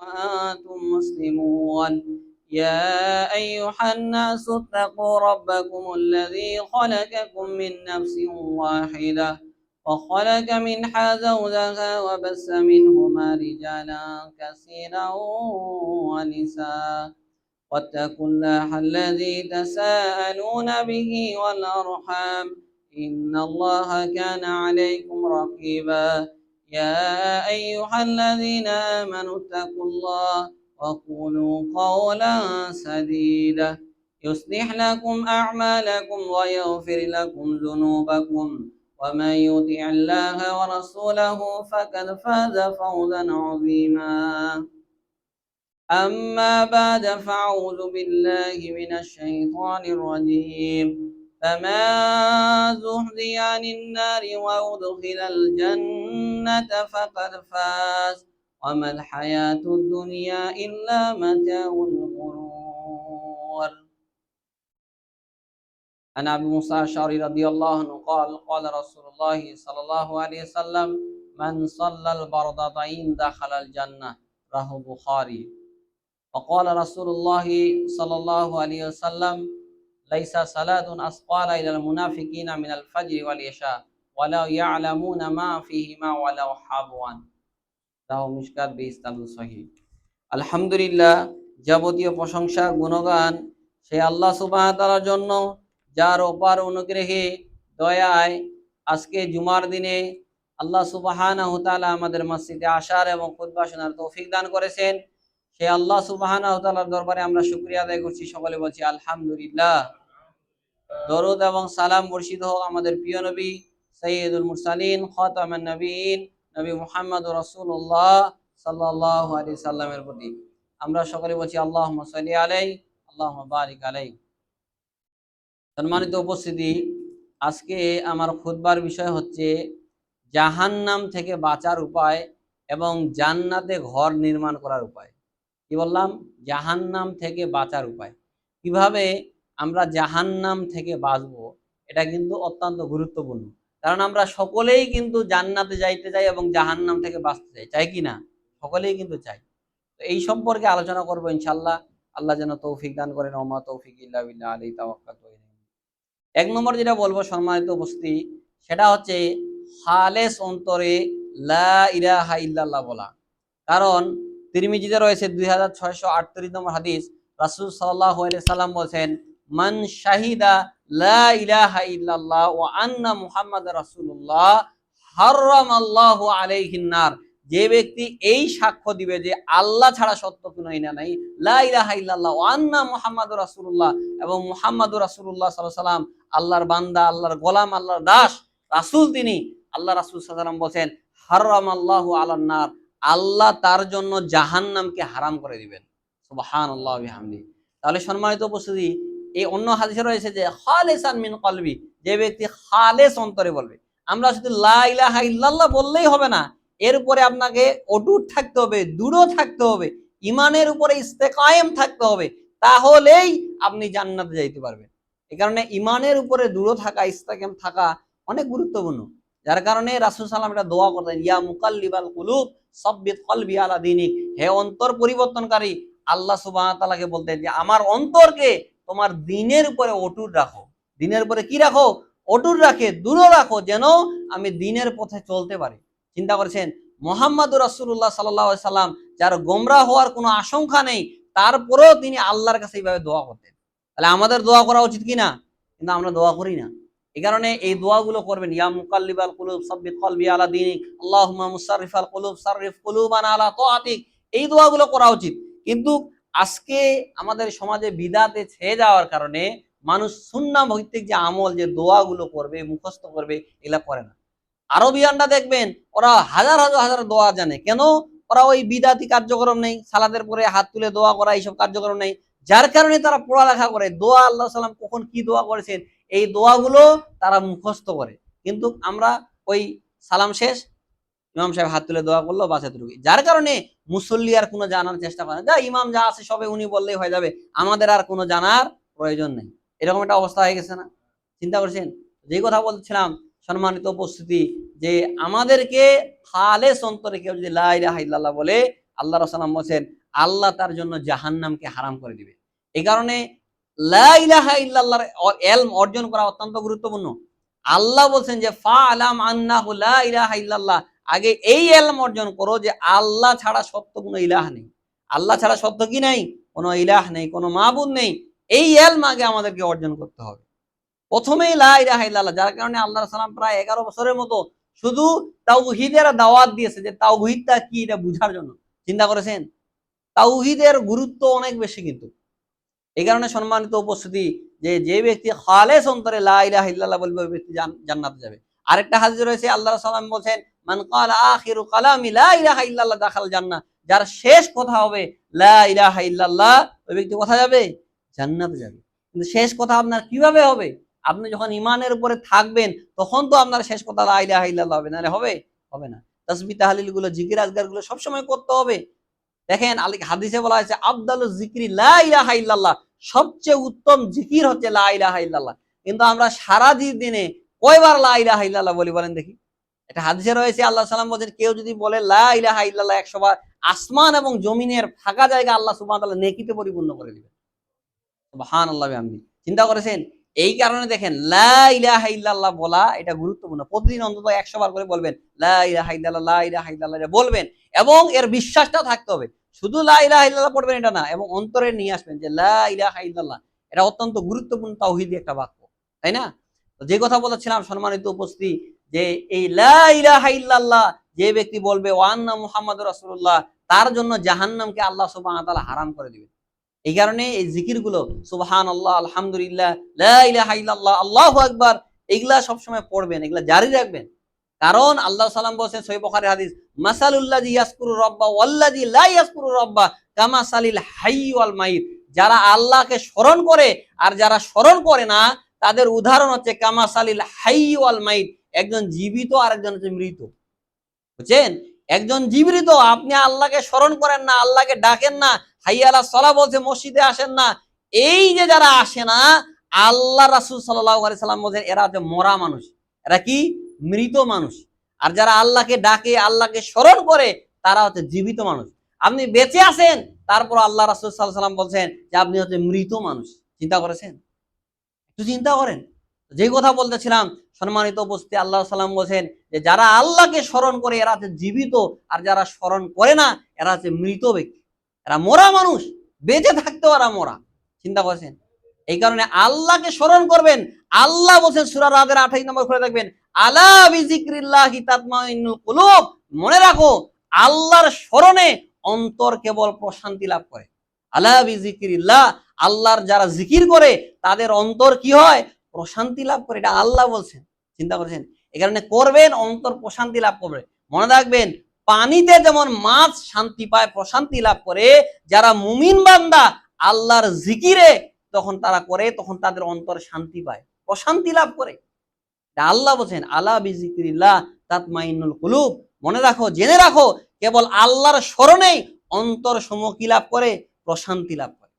وأنتم مسلمون. يا أيها الناس اتقوا ربكم الذي خلقكم من نفس واحدة وخلق منها زوجها وبث منهما رجالا كثيرا ونساء واتقوا الله الذي تساءلون به والأرحام إن الله كان عليكم رقيبا. يا أيها الذين آمنوا اتقوا الله وقولوا قولا سديدا يصلح لكم أعمالكم ويغفر لكم ذنوبكم ومن يطع الله ورسوله فقد فاز فوزا عظيما. أما بعد فأعوذ بالله من الشيطان الرجيم. فما زحزح عن النار وأدخل الجنة فقد فاز وما الحياة الدنيا إلا متاع الغرور. عن أبي موسى الأشعري رضي الله عنه قال قال رسول الله صلى الله عليه وسلم من صلى البردين دخل الجنة. رواه البخاري. وقال رسول الله صلى الله عليه وسلم ليس صلاة أثقل إلى المنافقين من الفجر والعشاء ولو يعلمون ما فيهما ولو حبوا. রাহু মিশকাত বিইসনাদুন সহিহ। আলহামদুলিল্লাহ, যাবতীয় প্রশংসা গুণগান সেই আল্লাহ সুবহানাহু ওয়া তাআলার জন্য, যার অপার অনুগ্রহে দয়ায় আজকে জুমার দিনে আল্লাহ সুবহানাহু ওয়া তাআলা আমাদের মসজিদে আসার এবং খুতবা শোনার তৌফিক দান করেছেন। সেই আল্লাহ সুবহানাহু ওয়া তাআলার দরবারে আমরা শুকরিয়া আদায় করছি, সকলে বলছি আলহামদুলিল্লাহ। দরুদ এবং সালাম বর্ষিত হোক আমাদের প্রিয় নবী সাইয়্যিদুল মুরসালিন খাতামুন নবীন নবী মুহাম্মদুর রাসূলুল্লাহ সাল্লাল্লাহু আলাইহি সাল্লামের প্রতি। আমরা সকলে বলছি আল্লাহুম্মা সাল্লি আলাইহি আল্লাহুম্মা বারিক আলাইহি। সম্মানিত উপস্থিতি, আজকে আমার খুতবার বিষয় হচ্ছে জাহান্নাম থেকে বাঁচার উপায় এবং জান্নাতে ঘর নির্মাণ করার উপায়। কি বললাম? জাহান্নাম থেকে বাঁচার উপায়। কিভাবে আমরা জাহান্নাম থেকে বাঁচবো, এটা কিন্তু অত্যন্ত গুরুত্বপূর্ণ। কারণ আমরা সকলেই কিন্তু জান্নাতে যাইতে চাই এবং জাহান্নাম থেকে বাঁচতে চাই, চাই কি না? সকলেই কিন্তু চাই। তো এই সম্পর্কে আলোচনা করবো ইনশাআল্লাহ। আল্লাহ যেন তৌফিক দান করেন। ওমা তৌফিক ইল্লা বিল্লাহ, আলাইহি তাওয়াক্কালতু। এক নম্বর যেটা বলবো সম্মানিত উপস্থিতি, সেটা হচ্ছে খালেস অন্তরে লা ইলাহা ইল্লাল্লাহ বলা। কারণ তিরমিজিতে রয়েছে 2638 নম্বর হাদিস, রাসূল সাল্লাল্লাহু আলাইহি সাল্লাম বলেন মান শাহিদা লা ইলাহা ইল্লাল্লাহ ওয়া আন্না মুহাম্মাদুর রাসূলুল্লাহ হারামাল্লাহু আলাইহিন নার। যে ব্যক্তি এই সাক্ষ্য দিবে যে আল্লাহ ছাড়া সত্য কোনো ইলা নাই, লা ইলাহা ইল্লাল্লাহ ওয়া আন্না মুহাম্মাদুর রাসূলুল্লাহ, এবং মুহাম্মাদুর রাসূলুল্লাহ সাল্লাল্লাহু আলাইহি ওয়াসাল্লাম আল্লাহর বান্দা, আল্লাহর গোলাম, আল্লাহর দাস, রাসূল তিনি। আল্লাহ রাসূল সাল্লাল্লাহু আলাইহি ওয়াসাল্লাম বলেন হারামাল্লাহু আলান নার, আল্লাহ তার জন্য জাহান্নামকে হারাম করে দিবেন। সুবহানাল্লাহি ওয়া বিহামদিহি। তাহলে সম্মানিত উপস্থিতি, এই অন্য হাদিসে রয়েছে যে খালিসান মিন কলবি, যে ব্যক্তি খালেস অন্তরে বলবে। আমরা শুধু লা ইলাহা ইল্লাল্লাহ বললেই হবে না, এর উপরে আপনাকে অটুট থাকতে হবে, দৃঢ় থাকতে হবে, ঈমানের উপরে ইস্তেকায়েম থাকতে হবে, তাহলেই আপনি জান্নাতে যাইতে পারবেন। এই কারণে ঈমানের উপরে দৃঢ় থাকা, ইস্তেকায়েম থাকা অনেক গুরুত্বপূর্ণ। যার কারণে রাসূল সাল্লাল্লাহু আলাইহি ওয়াসাল্লাম এটা দোয়া করতেন, ইয়া মুকাল্লিবাল কুলুব সাব্বিত কলবি আলা দীনিক। হে অন্তর পরিবর্তনকারী, আল্লাহ সুবহানাহু ওয়া তাআলাকে বলতেন যে আমার অন্তরকে তোমার দ্বীনের উপরে অটুট রাখো। দ্বীনের উপরে কি রাখো? অটুট রাখে, দৃঢ় রাখো, যেন আমি দ্বীনের পথে চলতে পারি। চিন্তা করেছেন, মুহাম্মাদুর রাসূলুল্লাহ সাল্লাল্লাহু আলাইহি সাল্লাম, যার গোমরাহ হওয়ার কোনো আশঙ্কা নেই, তারপরেও তিনি আল্লাহর কাছে এইভাবে দোয়া করতেন। তাহলে আমাদের দোয়া করা উচিত কিনা? কিন্তু আমরা দোয়া করি না। এই কারণে এই দোয়াগুলো করবেন, ইয়া মুকাল্লিবাল কুলুব সাব্বিত কলবি আলা দীনিক, আল্লাহুম্মা মুসাররিফাল কুলুব সাররিফ কুলুবানা আলা তাআতিক। এই দোয়াগুলো করা উচিত। কিন্তু আজকে আমাদের সমাজে বিদআতে ছেয়ে যাওয়ার কারণে মানুষ সুন্নাহ ভিত্তিক যে আমল, যে দোয়াগুলো করবে, মুখস্থ করবে, এগুলা করে না। আরবিয়ানরা দেখবেন ওরা হাজার হাজার হাজার দোয়া জানে। কেন? ওরা ওই বিদআতি কার্যক্রম নেই, সালাতের পরে হাত তুলে দোয়া করা, এইসব কার্যক্রম নেই। যার কারণে তারা পড়ালেখা করে, দোয়া আল্লাহ সাল্লাম কখন কি দোয়া করেছেন এই দোয়াগুলো তারা মুখস্থ করে। কিন্তু আমরা ওই সালাম শেষ, ইমাম সাহেব হাত তুলে দোয়া করলো, বাস এতটুকুই। যার কারণে মুসল্লি আর কোনো জানার চেষ্টা করে না, যা ইমাম যা আছে সবে উনি বললেই হয়ে যাবে, আমাদের আর কোনো জানার প্রয়োজন নেই। এরকম একটা অবস্থা হয়ে গেছে না? চিন্তা করছেন? যে কথা বলছিলাম সম্মানিত উপস্থিতি, যে আমাদেরকে খালেস অন্তরে কেউ যদি লা ইলাহা ইল্লাল্লাহ বলে, আল্লাহ রাসূল সাল্লাল্লাহু আলাইহি ওয়াসাল্লাম বলেছেন আল্লাহ তার জন্য জাহান্নামকে হারাম করে দিবে। এই কারণে লা ইলাহা ইল্লাল্লাহর ইলম অর্জন করা অত্যন্ত গুরুত্বপূর্ণ। আল্লাহ বলছেন যে ফাআলাম আন্নাহু লা ইলাহা ইল্লাল্লাহ, আগে এই ইলম অর্জন করো যে আল্লাহ ছাড়া সত্য কোনো ইলাহ নেই। আল্লাহ ছাড়া সত্য কি নাই? কোনো ইলাহ নেই, কোনো মাবুদ নেই। এই ইলম আগে আমাদেরকে অর্জন করতে হবে। প্রথমেই লা ইলাহা ইল্লাল্লাহ, যার কারণে আল্লাহ সাল্লাম প্রায় 11 বছরের মতো শুধু তাওহীদের দাওয়াত দিয়েছে, যে তাওহীদটা কি এটা বুঝার জন্য। চিন্তা করেছেন? তাওহীদের গুরুত্ব অনেক বেশি কিন্তু। এই কারণে সম্মানিত উপস্থিতি, যে ব্যক্তি খালেস অন্তরে লা ইলাহা ইল্লাল্লাহ বলবে ওই ব্যক্তি জান্নাতে যাবে। আরেকটা হাদিস রয়েছে, আল্লাহ রাসূল সাল্লাল্লাহু আলাইহি ওয়াসাল্লাম বলেন মান ক্বালা আখিরু কালামি লা ইলাহা ইল্লাল্লাহ দাখাল জান্নাহ, যার শেষ কথা হবে লা ইলাহা ইল্লাল্লাহ ওই ব্যক্তি কোথায় যাবে? জান্নাতে যাবে। কিন্তু শেষ কথা আপনার কিভাবে হবে? আপনি যখন ঈমানের উপরে থাকবেন তখন তো আপনার শেষ কথা লা ইলাহা ইল্লাল্লাহ হবে, নাহলে হবে? হবে না। তাসবিহ তাহলিল গুলো, জিকির আজকার গুলো সবসময় করতে হবে। দেখেন হাদিসে বলা হয়েছে আফদালুজ যিকরি লা ইলাহা ইল্লাল্লাহ, সবচেয়ে উত্তম জিকির হচ্ছে লা ইলাহা ইল্লাল্লাহ। কিন্তু আমরা সারা দিনে কয়বার লা ইলাহা ইল্লাল্লাহ বলি বলেন দেখি? এটা হাদিসে রয়েছে, আল্লাহ সাল্লাম বলেন কেউ যদি বলে লা ইলাহা ইল্লাল্লাহ 100 বার, আসমান এবং জমিনের ফাঁকা জায়গা আল্লাহ সুবহানাহু ওয়া তাআলা নেকিতে পরিপূর্ণ করে দিবেন। সুবহানাল্লাহি ওয়া বিহামদিহি। চিন্তা করেছেন? এই কারণে দেখেন লা ইলাহা ইল্লাল্লাহ বলা এটা গুরুত্বপূর্ণ। প্রতিদিন অন্তত 100 বার করে বলবেন লা ইলাহা ইল্লাল্লাহ, লা ইলাহা ইল্লাল্লাহ এটা বলবেন, এবং এর বিশ্বাসটা থাকতে হবে। শুধু লা ইলাহা ইল্লাল্লাহ পড়বেন এটা না, এবং অন্তরে নিয়ে আসবেন যে লা ইলাহা ইল্লাল্লাহ এটা অত্যন্ত গুরুত্বপূর্ণ তাওহীদি একটা বাক্য। তাই না? তো যে কথা বলেছিলাম সম্মানিত উপস্থিতি, যে এই লা ইলাহা ইল্লাল্লাহ যে ব্যক্তি বলবে ওয়া আন্না মুহাম্মাদুর রাসূলুল্লাহ, তার জন্য জাহান্নামকে আল্লাহ সুবহানাহু ওয়া তাআলা হারাম করে দিবেন। এই কারণে এই জিকিরগুলো সুবহানাল্লাহ, আলহামদুলিল্লাহ, লা ইলাহা ইল্লাল্লাহ, আল্লাহু আকবার, এগুলা সবসময় পড়বেন, এগুলা জারি রাখবেন। কারণ আল্লাহ সাল্লাম বলেছেন সহিহ বুখারীর হাদিস, মাসালুল্লাযী ইয়াযকুরু রাব্বা ওয়াল্লাযী লা ইয়াযকুরু রাব্বা কামাসালিল হাইয়্যি ওয়াল মাইয়িত, যারা আল্লাহকে স্মরণ করে আর যারা স্মরণ করে না তাদের উদাহরণ হচ্ছে কামাসালিল হাইয়্যি ওয়াল মাইয়িত, একজন জীবিত আর একজন হচ্ছে মৃত। বুঝছেন? একজন জীবিত, আপনি আল্লাহকে স্মরণ করেন না, আল্লাহকে ডাকেন না, হাইয়া আলাস সালাহ বলছে মসজিদে আসেন না, এই যে যারা আসে না, আল্লাহ রাসূল সাল্লাল্লাহু আলাইহি সাল্লাম বলেন এরা হচ্ছে মরা মানুষ, এরা কি? মৃত মানুষ। আর যারা আল্লাহকে ডাকে, আল্লাহকে স্মরণ করে, তারা হচ্ছে জীবিত মানুষ। আপনি বেঁচে আছেন, তারপর আল্লাহ রাসূল সাল্লাল্লাহু আলাইহি সাল্লাম বলছেন যে আপনি হচ্ছে মৃত মানুষ। চিন্তা করেছেন? একটু চিন্তা করেন। যে কথা বলতেছিলাম সম্মানিত উপস্থিতি, আল্লাহ সাল্লাম বলছেন যে যারা আল্লাহকে স্মরণ করে এরা হচ্ছে জীবিত, আর যারা স্মরণ করে না এরা হচ্ছে মৃত ব্যক্তি, এরা মরা মানুষ, বেঁচে থাকতেও এরা মরা। চিন্তা করেছেন? এই কারণে আল্লাহকে স্মরণ করবেন। আল্লাহ বলছেন সূরা রাদের 28 নম্বর করে দেখবেন, আলা বিযিকরিল্লাহি তাতমাইন্নুল কুলুব, মনে রাখো আল্লাহর স্মরণে অন্তর কেবল প্রশান্তি লাভ করে। আলা বিযিকরিল্লাহ, আল্লাহর যারা জিকির করে তাদের অন্তর কি হয়? প্রশান্তি লাভ করে। এটা আল্লাহ বলছেন। চিন্তা করেছেন? এই কারণে করবেন, অন্তর প্রশান্তি লাভ করবে। মনে রাখবেন, পানিতে যেমন মাছ শান্তি পায়, প্রশান্তি লাভ করে, যারা মুমিন বান্দা আল্লাহর জিকিরে তখন তারা করে, তখন তাদের অন্তর শান্তি পায়, প্রশান্তি লাভ করে। এটা আল্লাহ বলছেন, আলা বিযিকরিল্লাহ তাতমাইন্নুল কুলুব। মনে রাখো, জেনে রাখো, কেবল আল্লাহর স্মরণেই অন্তর সমূহ কি লাভ করে? প্রশান্তি লাভ করে।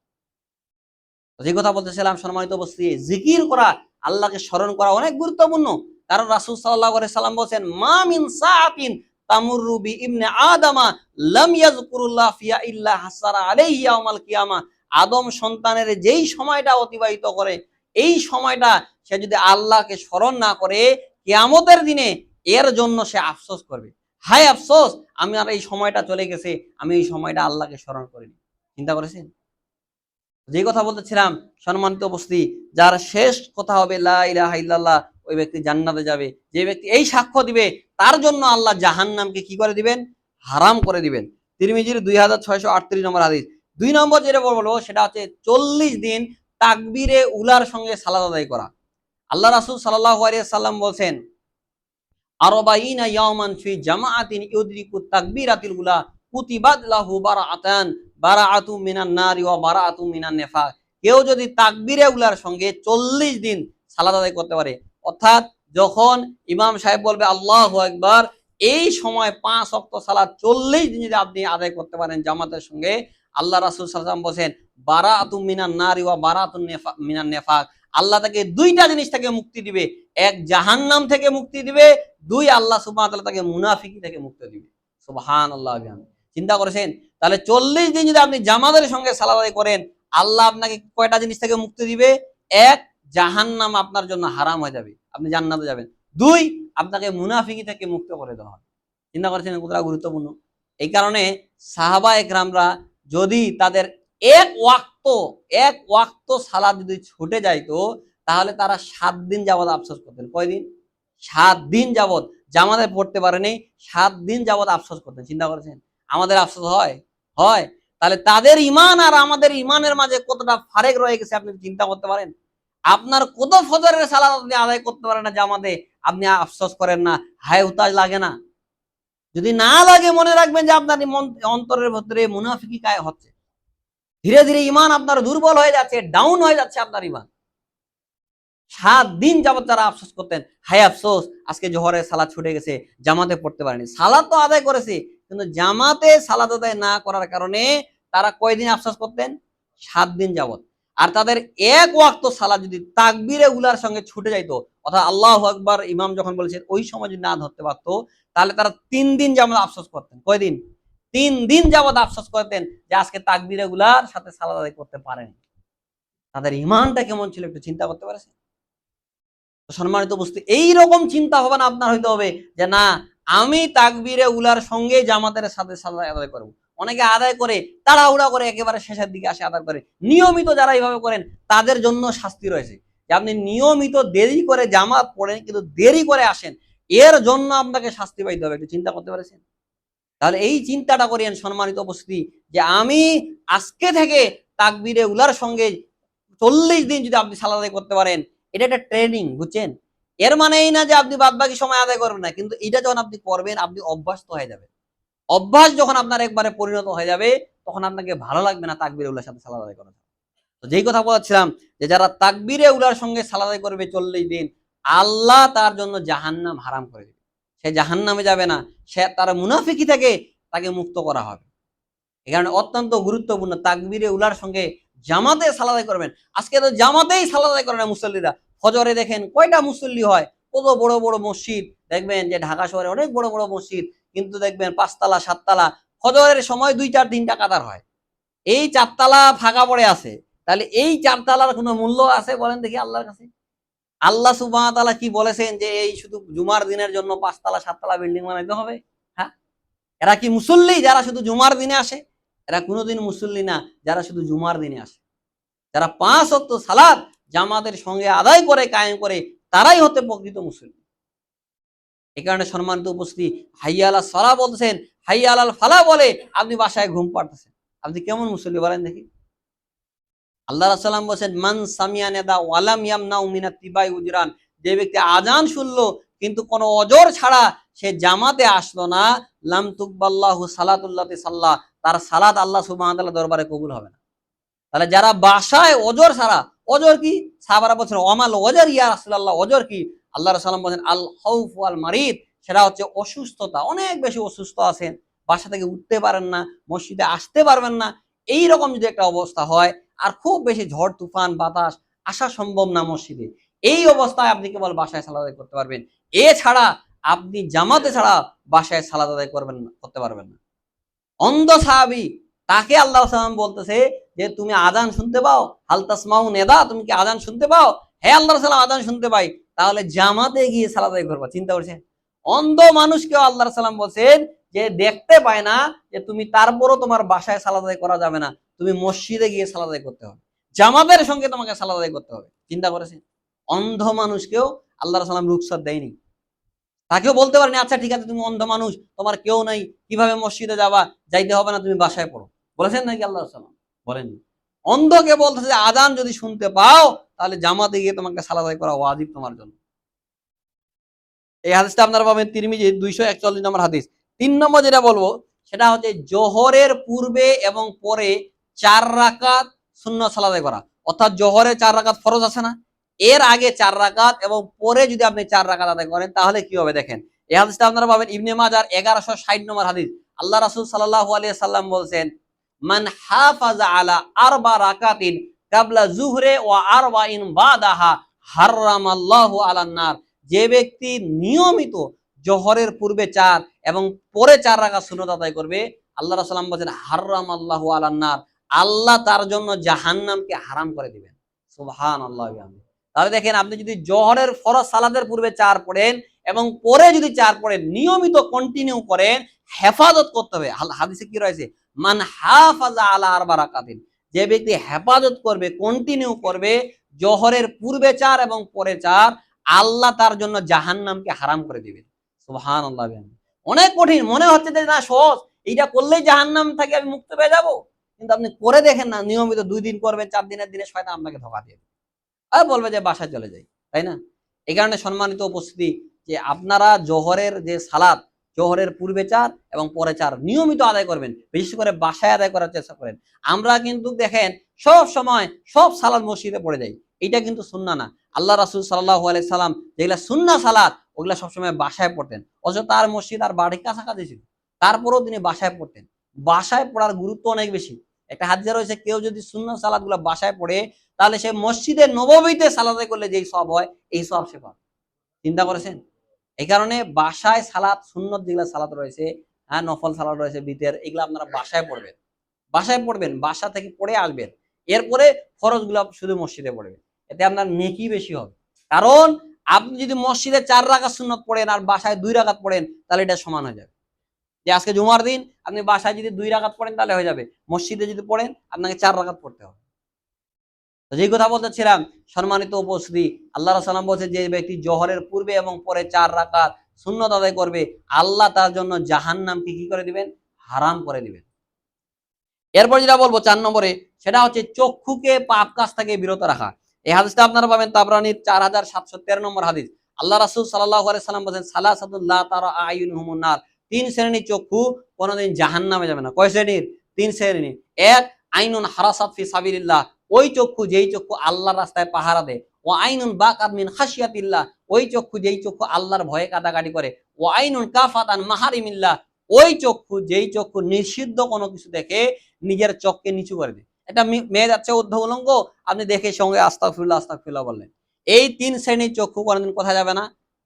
যে কথা বলতেছিলাম সম্মানিত উপস্থিতি, জিকির করা, আল্লাহকে স্মরণ করা অনেক গুরুত্বপূর্ণ। কারণ রাসূল সাল্লাল্লাহু আলাইহি সাল্লাম বলেছেন, মা মিন সাআতিন তামুররু বি ইবনে আদামা লাম ইয়াযকুরুল্লাহ ফিহা ইল্লা হাসারা আলাইহি ইয়াউমাল কিয়ামা, আদম সন্তানের যেই সময়টা অতিবাহিত করে, এই সময়টা সে যদি আল্লাহকে স্মরণ না করে, কিয়ামতের দিনে এর জন্য সে আফসোস করবে। হায় আফসোস, আমার এই সময়টা চলে গেছে, আমি এই সময়টা আল্লাহকে স্মরণ করিনি। চিন্তা করেছেন? যে কথা বলতেছিলাম সম্মানিত উপস্থিতি, যার শেষ কথা হবে লা ইলাহা ইল্লাল্লাহ, ওই ব্যক্তি জান্নাতে যাবে। যে ব্যক্তি এই সাক্ষ্য দিবে তার জন্য আল্লাহ জাহান্নামকে কি করে দিবেন? হারাম করে দিবেন। তিরমিজির 2638 নম্বর হাদিস। 2 নম্বর যেটা বলবো সেটা হচ্ছে 40 দিন তাকবীরে উলার সঙ্গে সালাত আদায় করা। আল্লাহ রাসূল সাল্লাল্লাহু আলাইহি সাল্লাম বলেছেন, আরবাঈনা ইয়াওমান ফি জামাআতিন ইউদরিকু তাকবীরাতিল উলা কুতিবাত লাহু বারাআতান, বারাআতু মিনান নারি ওয়া বারাআতু মিনান নিফাক। কেউ যদি তাকবীরে উলার সঙ্গে 40 দিন সালাত আদায় করতে পারে, অর্থাৎ যখন ইমাম সাহেব বলবে আল্লাহু আকবার, এই সময় 5 ওয়াক্ত সালাত 40 দিন যদি আপনি আদায় করতে পারেন জামাতের সঙ্গে, আল্লাহ রাসূল সাল্লাল্লাহু আলাইহি ওয়াসাল্লাম বলেন বারাআতু মিনান নারি ওয়া বারাআতু মিনান নিফাক, আল্লাহ তাকে দুইটা জিনিস থেকে মুক্তি দিবে। এক, জাহান্নাম থেকে মুক্তি দিবে, 2, আল্লাহ সুবহানাহু ওয়া তাআলা তাকে মুনাফিকি থেকে মুক্তি দিবে। সুবহানাল্লাহ। চিন্তা করেছেন? তাহলে 40 দিন যদি আপনি জামাতের সঙ্গে সালাত আদায় করেন, আল্লাহ আপনাকে কয়টা জিনিস থেকে মুক্তি দিবে? এক, জাহান্নাম আপনার জন্য হারাম হয়ে যাবে, আপনি জান্নাতে যাবেন। 2, আপনাকে মুনাফিকি থেকে মুক্ত করে দেওয়া হবে। চিন্তা করেছেন কতটা গুরুত্বপূর্ণ? এই কারণে সাহাবা একরামরা যদি তাদের এক ওয়াক্ত সালাত যদি ছুটে যাইতো, তাহলে তারা 7 দিন যাবত আফসোস করতেন। কয়দিন? 7 দিন যাবত জামাতে পড়তে পারেনি, 7 দিন যাবত আফসোস করতেন। চিন্তা করেছেন? আমাদের আফসোস হয়? হয়। তাহলে তাদের ঈমান আর আমাদের ঈমানের মাঝে কতটা ফারেক রয়ে গেছে আপনি চিন্তা করতে পারেন? আপনার কত ফজরের সালাত আপনি আদায় করতে পারেন না জামাতে, আপনি আফসোস করেন না, হায় হুতাশ লাগে না? যদি না লাগে, মনে রাখবেন যে আপনার অন্তরের ভেতরে মুনাফিকি কায় হচ্ছে। ধীরে ধীরে ঈমান আপনার দুর্বল হয়ে যাচ্ছে, ডাউন হয়ে যাচ্ছে আপনার ঈমান। 7 দিন যাবত যারা আফসোস করতেন, হায় আফসোস আজকে জোহরের সালাত ছুটে গেছে, জামাতে পড়তে পারেনি। সালাত তো আদায় করেছে, কিন্তু জামাতে সালাত আদায় না করার কারণে তারা কয়দিন আফসোস করতেন? 7 দিন যাবত। আর তাদের এক ওয়াক্ত সালাত যদি তাকবীরে উলার সঙ্গে ছুটে যাইতো, অর্থাৎ আল্লাহু আকবার ইমাম যখন বলেছেন ওই সময় যদি না ধরতে পারতো, তাহলে তারা 3 দিন যাবত আফসোস করতেন। কয়দিন? 3 দিন যাবত আফসোস করতেন যে আজকে তাকবীরে উলার সাথে সালাত আদায় করতে পারেনি। তাদের ঈমানটা কেমন ছিল একটু চিন্তা করতে পারছেন? সম্মানিত উপস্থিতি, এইরকম চিন্তা ভাবনা আপনার হইতে হবে যে না, আমি তাকবীরে উলার সঙ্গে জামাতের সাথে সালাত আদায় করব। অনেকে আদায় করে তাড়াহুড়া করে একেবারে শেষের দিকে আসে আদায় করে। নিয়মিত যারা এইভাবে করেন তাদের জন্য শাস্তি রয়েছে, যে আপনি নিয়মিত দেরি করে জামাত পড়েন কিন্তু দেরি করে আসেন, এর জন্য আপনাকে শাস্তি পাইতে হবে। একটু চিন্তা করতে পারছেন? তাহলে এই চিন্তাটা করিয়েন সম্মানিত উপস্থিতি, যে আমি আজকে থেকে তাকবীরে উলার সঙ্গে 40 দিন যদি আপনি সালাত আদায় করতে পারেন, এটা একটা ট্রেনিং, বুঝছেন? এর মানে এই না যে আপনি বাদবাকি সময় আদায় করবেন না, কিন্তু এটা যখন আপনি করবেন আপনি অভ্যস্ত হয়ে যাবেন। অভ্যাস যখন আপনার একবারে পরিণত হয়ে যাবে, তখন আপনাকে ভালো লাগবে না তাকবীরে উলার সাথে সালাত আদায় করা। তো যেই কথা বলছিলাম, যে যারা তাকবীরে উলার সঙ্গে সালাত আদায় করবে 40 দিন, আল্লাহ তার জন্য জাহান্নাম হারাম করে দিবে। সে জাহান্নামে যাবে না, সে তার মুনাফিকি থেকে তাকে মুক্ত করা হবে। এই কারণে অত্যন্ত গুরুত্বপূর্ণ তাকবীরে উলার সঙ্গে জামাতে সালাত আদায় করবেন। আজকে তো জামাতেই সালাত আদায় করে না মুসল্লিরা। ফজরে দেখেন কয়টা মুসল্লি হয়, কত বড় বড় মসজিদ, দেখবেন যে ঢাকা শহরে অনেক বড় বড় মসজিদ, কিন্তু দেখবেন 5 তালা 7 তালা, ফজরের সময় 2-4 3টা কাতার হয়, এই 4 তালা ফাঁকা পড়ে আছে। তাহলে এই 4 তালার কোনো মূল্য আছে বলেন দেখি আল্লাহর কাছে? আল্লাহ সুবহানাহু ওয়া তাআলা কি বলেছেন যে এই শুধু জুমার দিনের জন্য 5 তালা 7 তালা বিল্ডিং বানাইতে হবে? হ্যাঁ? এরা কি মুসল্লি যারা শুধু জুমার দিনে আসে? এরা কোনোদিন মুসল্লি না যারা শুধু জুমার দিনে আসে। যারা 5 ওয়াক্ত সালাত জামাতের সঙ্গে আদায় করে কায়েম করে, তারাই হতে প্রকৃত মুসল্লি। এই কারণে সম্মানিত উপস্থিতি, হাইয়া আলাস সালাহ বলতেছেন, হাইয়া আলাল ফালাহ বলে আপনি বাসায় ঘুম পাড়তেছেন। আপনি কেমন মুসল্লি বলেন দেখি? আল্লাহ রাসূল সাল্লাল্লাহু আলাইহি ওয়াসাল্লাম বলেছেন, মান সামিয়া নিদা ওয়ালাম ইয়ামনাউ মিনাত তিবাই উজরান, যে ব্যক্তি আযান শুনলো কিন্তু কোনো অজর ছাড়া সে জামাতে আসলো না, লাম তুকবাল্লাহু সালাতুল্লাতি সাল্লাহ, তার সালাত আল্লাহ সুবহানাহু ওয়া তাআলা দরবারে কবুল হবে না। তাহলে যারা বাসায় অজর ছাড়া, অজর কি? সাহাবারা বলছেন ওয়ামাল ওজর ইয়া রাসূলুল্লাহ, অজর কি? আল্লাহ রাসূল সাল্লাল্লাহু আলাইহি ওয়াসাল্লাম বলেন আল খাউফ ওয়াল মারিদ, সেটা হচ্ছে অসুস্থতা। অনেক বেশি অসুস্থ আছেন, বাসা থেকে উঠতে পারেন না, মসজিদে আসতে পারবেন না, এই রকম যদি একটা অবস্থা হয়, আর খুব বেশি ঝড় তুফান বাতাস, আসা সম্ভব না মসজিদে, এই অবস্থায় আপনি কেবল বাসায় সালাত আদায় করতে পারবেন। এছাড়া আপনি জামাতে ছাড়া বাসায় সালাত আদায় করবেন না, করতে পারবেন না। অন্ধ সাহাবী, তাকে আল্লাহ সাল্লাম বলতেছে যে তুমি আজান শুনতে পাও? হাল তাসমাউ নেদা, তুমি কি আজান শুনতে পাও? হ্যাঁ আল্লাহ সাল্লাম আজান শুনতে পাই। তাহলে জামাতে গিয়ে সালাত আদায় করবা। চিন্তা করছেন? অন্ধ মানুষকেও আল্লাহ সাল্লাম বলছেন যে দেখতে পায় না, যে তুমি তারপরও তোমার বাসায় সালাত আদায় করা যাবে না, তুমি মসজিদে গিয়ে সালাত আদায় করতে হবে, জামাতের সঙ্গে তোমাকে সালাত আদায় করতে হবে। চিন্তা করেছেন? অন্ধ মানুষকেও আল্লাহ সাল্লাম রুখসাত দেয়নি। তাকেও বলতে পারেনি আচ্ছা ঠিক আছে তুমি অন্ধ মানুষ, তোমার কেউ নাই, কিভাবে মসজিদে যাবা, যাইতে হবে না, তুমি বাসায় পড়ো। বলেছেন নাকি আল্লাহ সাল্লাম? বলেননি। অন্ধকে বলতেছে আজান যদি শুনতে পাও, তাহলে জামাতে গিয়ে তোমাকে সালাত আদায় করা ওয়াজিব তোমার জন্য। এই হাদিসটা আপনারা পাবেন তিরমিজি 241 নম্বর হাদিস। 3 নম্বর যেটা বলবো সেটা হচ্ছে জোহরের পূর্বে এবং পরে 4 রাকাত সুন্নাত সালাত আদায় করা। অর্থাৎ জোহরে 4 রাকাত ফরজ আছে না, এর আগে 4 রাকাত এবং পরে যদি আপনি 4 রাকাত আদায় করেন তাহলে কি হবে দেখেন। এই হাদিসটা আপনারা পাবেন ইবনে মাজার 1160 নম্বর হাদিস। আল্লাহ রাসূল সাল্লাল্লাহু আলাইহি সাল্লাম বলছেন, মান হাফাজা আলা 4 রাকাতিন ক্বাবলা যুহরে ওয়া আরবাইন বাদাহা হারামাল্লাহু আলান নার, যে ব্যক্তি নিয়মিত জোহরের পূর্বে 4 এবং পরে 4 রাকাত সুন্নাত আদায় করবে, আল্লাহ রাসূল বলেন হারাম আল্লাহু আলান নার, আল্লাহ তার জন্য জাহান্নামকে হারাম করে দিবেন। সুবহানাল্লাহ। তাহলে দেখেন, আপনি যদি জোহরের ফরজ সালাতের পূর্বে 4 পড়েন এবং পরে যদি 4 পড়েন, নিয়মিত কন্টিনিউ করেন, হেফাজত করতে হবে। হাদিসে কি রয়েছে? মান হাফাজা আলা আরবা রাকাতিন, যে ব্যক্তি হেফাজত করবে, কন্টিনিউ করবে জোহরের পূর্বে 4 এবং পরে 4, আল্লাহ তার জন্য জাহান্নামকে হারাম করে দিবেন। সুবহানাল্লাহ। অনেক কঠিন মনে হচ্ছে যে না সহজ, এইটা করলেই জাহান্নাম থেকে আমি মুক্ত পেয়ে যাব, কিন্তু আপনি করে দেখেন না, নিয়মিত 2 দিন করবেন, 4 দিনের দিনে শয়তান আপনাকে ধোঁকা দিয়ে দেবে আর বলবে যে বাসায় চলে যাই, তাই না? এই কারণে সম্মানিত উপস্থিতি, যে আপনারা জোহরের যে সালাত, জোহরের পূর্বে 4 এবং পরে 4 নিয়মিত আদায় করবেন, বিশেষ করে বাসায় আদায় করার চেষ্টা করেন। আমরা কিন্তু দেখেন সব সময় সব সালাত মসজিদে পড়ে যাই, এটা কিন্তু সুন্নাহ না। আল্লাহ রাসূল সাল্লাল্লাহু আলাইহি সাল্লাম যেগুলা সুন্নাহ সালাত, ওগুলা সবসময় বাসায় পড়তেন, অথচ তার মসজিদ আর বাড়ির কাছাকাছি ছিল, তারপরেও তিনি বাসায় পড়তেন। বাসায় পড়ার গুরুত্ব অনেক বেশি। একটা হাদিসে রয়েছে, কেউ যদি সুন্নাহ সালাতগুলো বাসায় পড়ে, তাহলে সে মসজিদে নববীতে সালাত আদায় করলে যেই সওয়াব হয়, এই সওয়াব সে পাবে। চিন্তা করেছেন? এই কারণে বাসায় সালাত, সুন্নত যেগুলা সালাত রয়েছে, নফল সালাত রয়েছে, বিতের, এগুলা আপনারা বাসায় পড়বেন। বাসায় পড়বেন, বাসা থেকে পড়ে আসবেন। এরপরে ফরজগুলো শুধু মসজিদে পড়বেন। এতে আপনার নেকি বেশি হবে। কারণ আপনি যদি মসজিদে 4 রাকাত সুন্নত পড়েন আর বাসায় 2 রাকাত পড়েন, তাহলে এটা সমান হয়ে যাবে। যে আজকে জুমার দিন, আপনি বাসায় যদি 2 রাকাত পড়েন তাহলে হয়ে যাবে। মসজিদে যদি পড়েন, আপনাকে 4 রাকাত পড়তে হবে। যেই কথা বলতেছিলাম, সম্মানিত উপস্থিতি, আল্লাহ রাসূল বলছেন, যে ব্যক্তি জোহরের পূর্বে এবং পরে 4 রাকাত সুন্নত আদায় করবে, আল্লাহ তার জন্য জাহান্নামকে কি করে দিবেন? হারাম করে দিবেন। এরপর যেটা বলবো 4 নম্বরে, সেটা হচ্ছে চক্ষুকে পাপ কাজ থেকে বিরত রাখা। এই হাদিসটা আপনারা পাবেন তাবরানীর 4713 নম্বর হাদিস। আল্লাহ রাসূল সাল্লাল্লাহু আলাইহি সাল্লাম বলেন, সালাসাতুল লা তারা আয়ুনহুমুন নার, 3 শ্রেণীর চক্ষু কোনদিন জাহান্নামে যাবে না। কয় শ্রেণীর? 3 শ্রেণীর। এক, আইনুন হারাসাত ফি সাবিলিল্লাহ, ওই চক্ষু যেই চক্ষু আল্লাহর রাস্তায় পাহারা দেয়। ওয়া আইনুন বাকাত মিন খাশিয়াতিল্লাহ, ওই চক্ষু যেই চক্ষু আল্লাহর ভয়ে কাঁদাকাটি করে। ওয়া আইনুন কাফাতান মাহারিমিল্লাহ, ওই চক্ষু যেই চক্ষু নিষিদ্ধ কোনো কিছু দেখে নিজের চোখকে নিচু করে দেয়। একটা মেয়ে যাচ্ছে উলঙ্গ, আপনি দেখে সঙ্গে আস্তাগফিরুল্লাহ আস্তাগফিরুল্লাহ বললেন। এই 3 শ্রেণীর চক্ষু কোনদিন কোথায় যাবে না?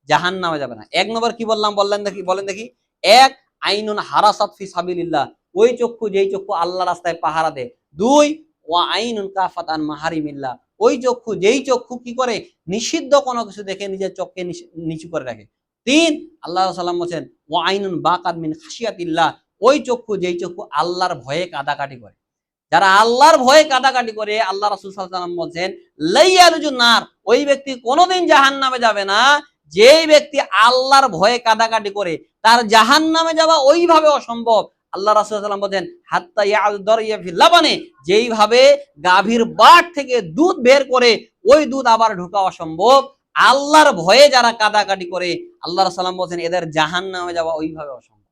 জাহান্নামে যাবে না। 1 নম্বর কি বললাম বলেন দেখি? 1, আইনুন হারাসাত ফি সাবিলিল্লাহ, ওই চক্ষু যেই চক্ষু আল্লাহর রাস্তায় পাহারা দেয়। 2, ওয়া আইনুন কাফাতান মাহারিমিল্লাহ, ওই চক্ষু যেই চক্ষু কি করে? নিষিদ্ধ কোনো কিছু দেখে নিজের চোখকে নিচু করে রাখে। 3, আল্লাহ রাসূল সাল্লাল্লাহু আলাইহি ওয়াসাল্লাম বলেন, ওয়া আইনুন বাকাত মিন খাশিয়াতিল্লাহ, ওই চক্ষু যেই চক্ষু আল্লাহর ভয়ে কাঁদাকাটি করে। যারা আল্লাহর ভয়ে কাঁদাকাটি করে, আল্লাহ রাসূল সাল্লাল্লাহু আলাইহি ওয়াসাল্লাম বলছেন, লাইয়ালুজুন নার, ওই ব্যক্তি কোনোদিন জাহান্নামে যাবে না। যেই ব্যক্তি আল্লাহর ভয়ে কাঁদাকাটি করে, তার জাহান্নামে যাওয়া ওইভাবে অসম্ভব। আল্লাহ রাসূল সাল্লাল্লাহু আলাইহি ওয়াসাল্লাম বলেন, হাত্তা ইয়াদরিয়া ফিল লাবানে, যেইভাবে গাভীর বাট থেকে দুধ বের করে ওই দুধ আবার ঢোকা অসম্ভব, আল্লাহর ভয়ে যারা কাঁদাকাটি করে, আল্লাহ রাসূল সাল্লাল্লাহু আলাইহি ওয়াসাল্লাম বলেন, এদের জাহান্নামে যাওয়া ওইভাবে অসম্ভব।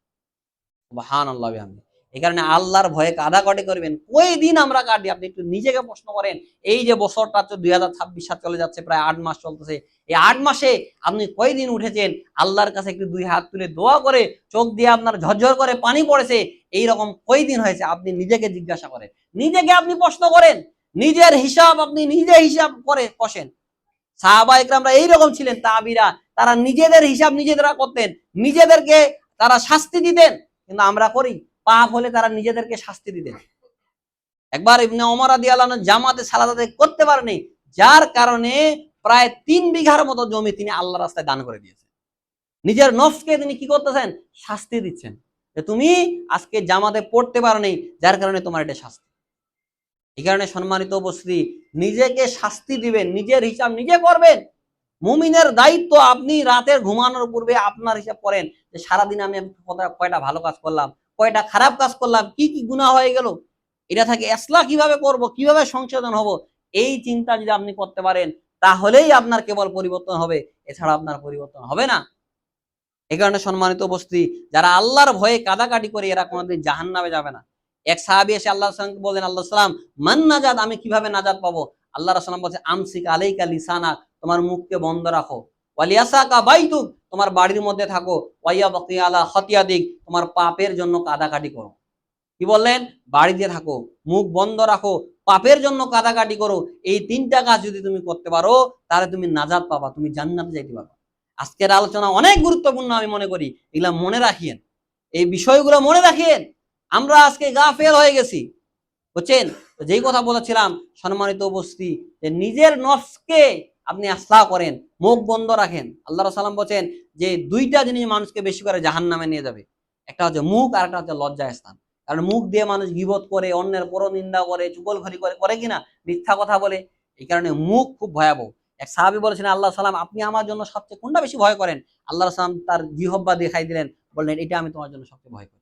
সুবহানাল্লাহ বিহামদিহি। এই কারণে আল্লাহর ভয়ে কাঁদাকাটি করবেন। কয়দিন আমরা কাটি? আপনি একটু নিজেকে প্রশ্ন করেন। এই যে বছরটা 2026 সাল চলে যাচ্ছে, প্রায় 8 মাস চলতেছে। এই 8 মাসে আপনি কয়দিন উঠেছেন? আল্লাহর কাছে একটু 2 হাত তুলে দোয়া করে, চোখ দিয়ে আপনার ঝরঝর করে পানি পড়েছে, এইরকম কয়দিন হয়েছে? আপনি নিজেকে জিজ্ঞাসা করেন। নিজেকে আপনি প্রশ্ন করেন। নিজের হিসাব আপনি নিজে হিসাব করে কষেন। সাহাবায়ে কেরামরা এইরকম ছিলেন, তাবিরা, তারা নিজেদের হিসাব নিজেরা করতেন, নিজেদেরকে তারা শাস্তি দিতেন। কিন্তু আমরা করি, পাপ হলে তারা নিজেদেরকে শাস্তি দিতেন। একবার ইবনে ওমর রাদিয়াল্লাহু আনহু জামাতে সালাত আদায় করতে পারেনি, যার কারণে প্রায় 3 বিঘার মতো জমি তিনি আল্লাহর রাস্তায় দান করে দিয়েছেন। নিজের নফসকে তিনি কি করতেছেন? শাস্তি দিচ্ছেন, যে তুমি আজকে জামাতে পড়তে পারোনি, যার কারণে তোমার এটা শাস্তি। এই কারণে সম্মানিত উপস্থিতি, নিজেকে শাস্তি দিবেন, নিজের হিসাব নিজে করবেন। মুমিনের দায়িত্ব, আপনি রাতের ঘুমানোর পূর্বে আপনার হিসাব করেন, যে সারাদিন আমি কয়টা ভালো কাজ করলাম, কয়টা খারাপ কাজ করলাম, কি কি গুনাহ হয়ে গেল, এটা থেকে ইসলাহ কিভাবে করব, কিভাবে সংশোধন হব, এই চিন্তা যদি আপনি করতে পারেন, তাহলেই আপনার কেবল পরিবর্তন হবে, এছাড়া আপনার পরিবর্তন হবে না। এই কারণে সম্মানিত উপস্থিতি, যারা আল্লাহর ভয়ে কাঁদাকাটি করে, এরা কোনোদিন জাহান্নামে যাবে না। এক সাহাবী এসে আল্লাহ রাসূলকে বললেন, আল্লাহ সাল্লাম, মান নাজাত, আমি কিভাবে নাজাত পাবো? আল্লাহ রাসূল বলছে, আমসিক আলাইকা লিসানাক, তোমার মুখকে বন্ধ রাখো। ওয়ালিয়াসাকা বাইতুক, তোমার বাড়ির মধ্যে থাকো। ওয়াইয়াবকি আলা খতিয়াদিক, তোমার পাপের জন্য কাঁদাকাটি করো। কি বললেন? বাড়িতে থাকো, মুখ বন্ধ রাখো, পাপের জন্য কাঁদাকাটি করো। এই 3টা কাজ যদি তুমি করতে পারো, তাহলে তুমি নাজাত পাবা, তুমি জান্নাতে যাইতে পারবা। আজকের আলোচনা অনেক গুরুত্বপূর্ণ, আমি মনে করি এগুলা মনে রাখিয়েন, এই বিষয়গুলো মনে রাখিয়েন। আমরা আজকে গাফেল হয়ে গেছি, বুঝছেন? তো যেই কথা বলেছিলাম সম্মানিত উপস্থিতি, যে নিজের নফসকে আপনি ইসলাহ করেন, মুখ বন্ধ রাখেন। আল্লাহ রাসূল সাল্লাল্লাহু আলাইহি ওয়াসাল্লাম বলেছেন যে দুইটা জিনিস মানুষকে বেশি করে জাহান্নামে নিয়ে যাবে, একটা হচ্ছে মুখ আর একটা হচ্ছে লজ্জা স্থান। কারণ মুখ দিয়ে মানুষ গীবত করে, অন্যের পরনিন্দা করে, চুগলখড়ি করে, করে কিনা, মিথ্যা কথা বলে। এই কারণে মুখ খুব ভয়াবহ। এক সাহাবী বলেছেন, আল্লাহ সাল্লাম আপনি আমার জন্য সবচেয়ে কোনটা বেশি ভয় করেন? আল্লাহ সাল্লাম তার জিহ্বা দেখাই দিলেন, বললেন এটা আমি তোমার জন্য সবচেয়ে ভয় করি।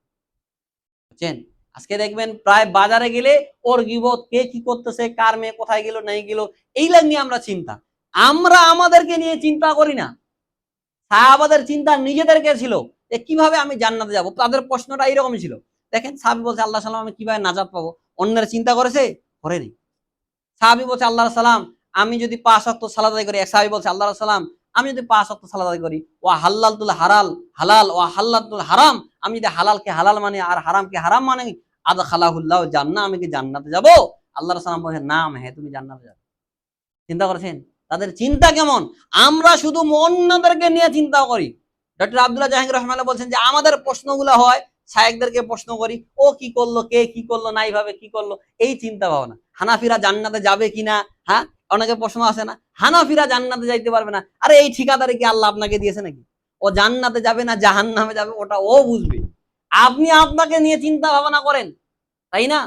বুঝছেন? আজকে দেখবেন প্রায় বাজারে গেলে ওর গীবত, কে কি করতেছে, কার মেয়ে কোথায় গেল নাই গেল, এইগুলা নিয়ে আমরা চিন্তা। আমরা আমাদেরকে নিয়ে চিন্তা করি না। সাহাবাদের চিন্তা নিজেদেরকে ছিল যে কিভাবে আমি জান্নাতে যাব। তাদের প্রশ্নটা এইরকমই ছিল। দেখেন সাহাবী বলছে আল্লাহ সাল্লাম আমি কিভাবে নাজাত পাবো? অন্যের চিন্তা করেছে? করেনি। সাহাবী বলছে আল্লাহ সাল্লাম আমি যদি ৫ ওয়াক্ত সালাত আদায় করি, এক সাহাবী বলছে আল্লাহ সাল্লাম আমি যদি ৫ ওয়াক্ত সালাত আদায় করি, ওয়া হাল্লালতুল হালাল ওয়া হাল্লাতুল হারাম, আমি যদি হালালকে হালাল মানি আর হারামকে হারাম মানি, আদখালাহুল্লাহু জান্নাহ, আমি কি জান্নাতে যাব? আল্লাহ রাসূল সাল্লাম বলেন নাম, হ্যাঁ তুমি জান্নাতে যাবে। চিন্তা করেছেন তাদের চিন্তা কেমন? আমরা শুধু অন্যদেরকে নিয়ে চিন্তা করি। ডক্টর আব্দুল্লাহ জাহাঙ্গীর রহমাতুল্লাহ বলছেন যে আমাদের প্রশ্নগুলো হয় শায়েখদেরকে প্রশ্ন করি, ও কি করলো, কে কি করলো, নাই ভাবে কি করলো, এই চিন্তা ভাবনা। হানাফিরা জান্নাতে যাবে কিনা, হ্যাঁ অনেকে প্রশ্ন আছে না, হানাফিরা জান্নাতে যাইতে পারবে না। আরে এই ঠিকাদারি কি আল্লাহ আপনাকে দিয়েছে নাকি? ও জান্নাতে যাবে না জাহান্নামে যাবে ওটা ও বুঝবে। আপনি আপনাকে নিয়ে চিন্তা ভাবনা করেন, তাই না?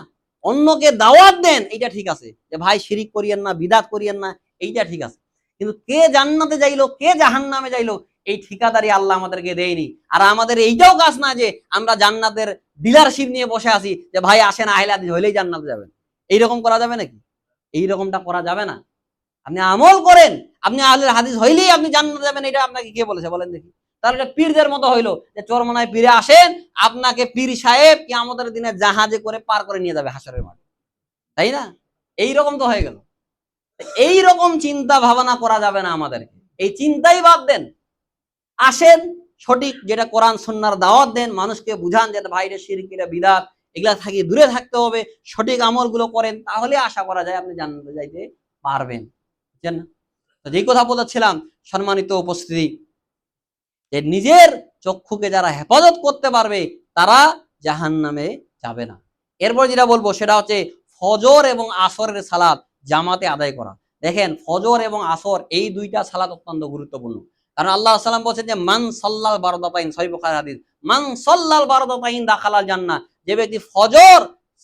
অন্যকে দাওয়াত দেন, এইটা ঠিক আছে, যে ভাই শিরিক করিয়েন না, বিদাত করিয়েন না, এইটা ঠিক আছে। কিন্তু কে জান্নাতে যাইলো, কে জাহান্নামে যাইলো, এই ঠিকাদারি আল্লাহ আমাদেরকে দেয়নি। আর আমাদের এইটাও কাজ না যে আমরা জান্নাতের ডিলারশিপ নিয়ে বসে আছি, যে ভাই আসেন আহলে হাদিস হইলেই জান্নাতে যাবেন। এইরকম করা যাবে নাকি? এইরকমটা করা যাবে না। আপনি আমল করেন, আপনি আহলে হাদিস হইলেই আপনি জান্নাতে যাবেন, এটা আপনাকে কে বলেছে বলেন দেখি? তাহলে এটা পীরদের মতো হইলো যে চরমনায় পীরে আসেন, আপনাকে পীর সাহেব কিয়ামতের দিনে জাহাজে করে পার করে নিয়ে যাবে হাসরের মাঠে, তাই না? এইরকম তো হয়ে গেল। এইরকম চিন্তা ভাবনা করা যাবে না আমাদেরকে, এই চিন্তাই বাদ দেন। আসেন সঠিক যেটা কোরআন সুন্নাহর দাওয়াত দেন, মানুষকে বুঝান যে ভাই এটা শিরক, এটা বিদআত, এগুলা থেকে দূরে থাকতে হবে, সঠিক আমলগুলো করেন, তাহলে আশা করা যায় আপনি জান্নাতে যাইতে পারবেন। বুঝছেন না? তো যেই কথা বলেছিলাম সম্মানিত উপস্থিতি, যে নিজের চক্ষুকে যারা হেফাজত করতে পারবে তারা জাহান্নামে যাবে না। এরপর যেটা বলবো সেটা হচ্ছে ফজর এবং আসরের সালাত জামাতে আদায় করা। দেখেন ফজর এবং আসর এই দুইটা সালাত অত্যন্ত গুরুত্বপূর্ণ। কারণ আল্লাহ সাল্লাম বলছেন যে মান সাল্লাল বারদাতাইন, সহিহ বুখারী হাদিস, মান সাল্লাল বারদাতাইন দাখালাল জান্নাহ, যে ব্যক্তি ফজর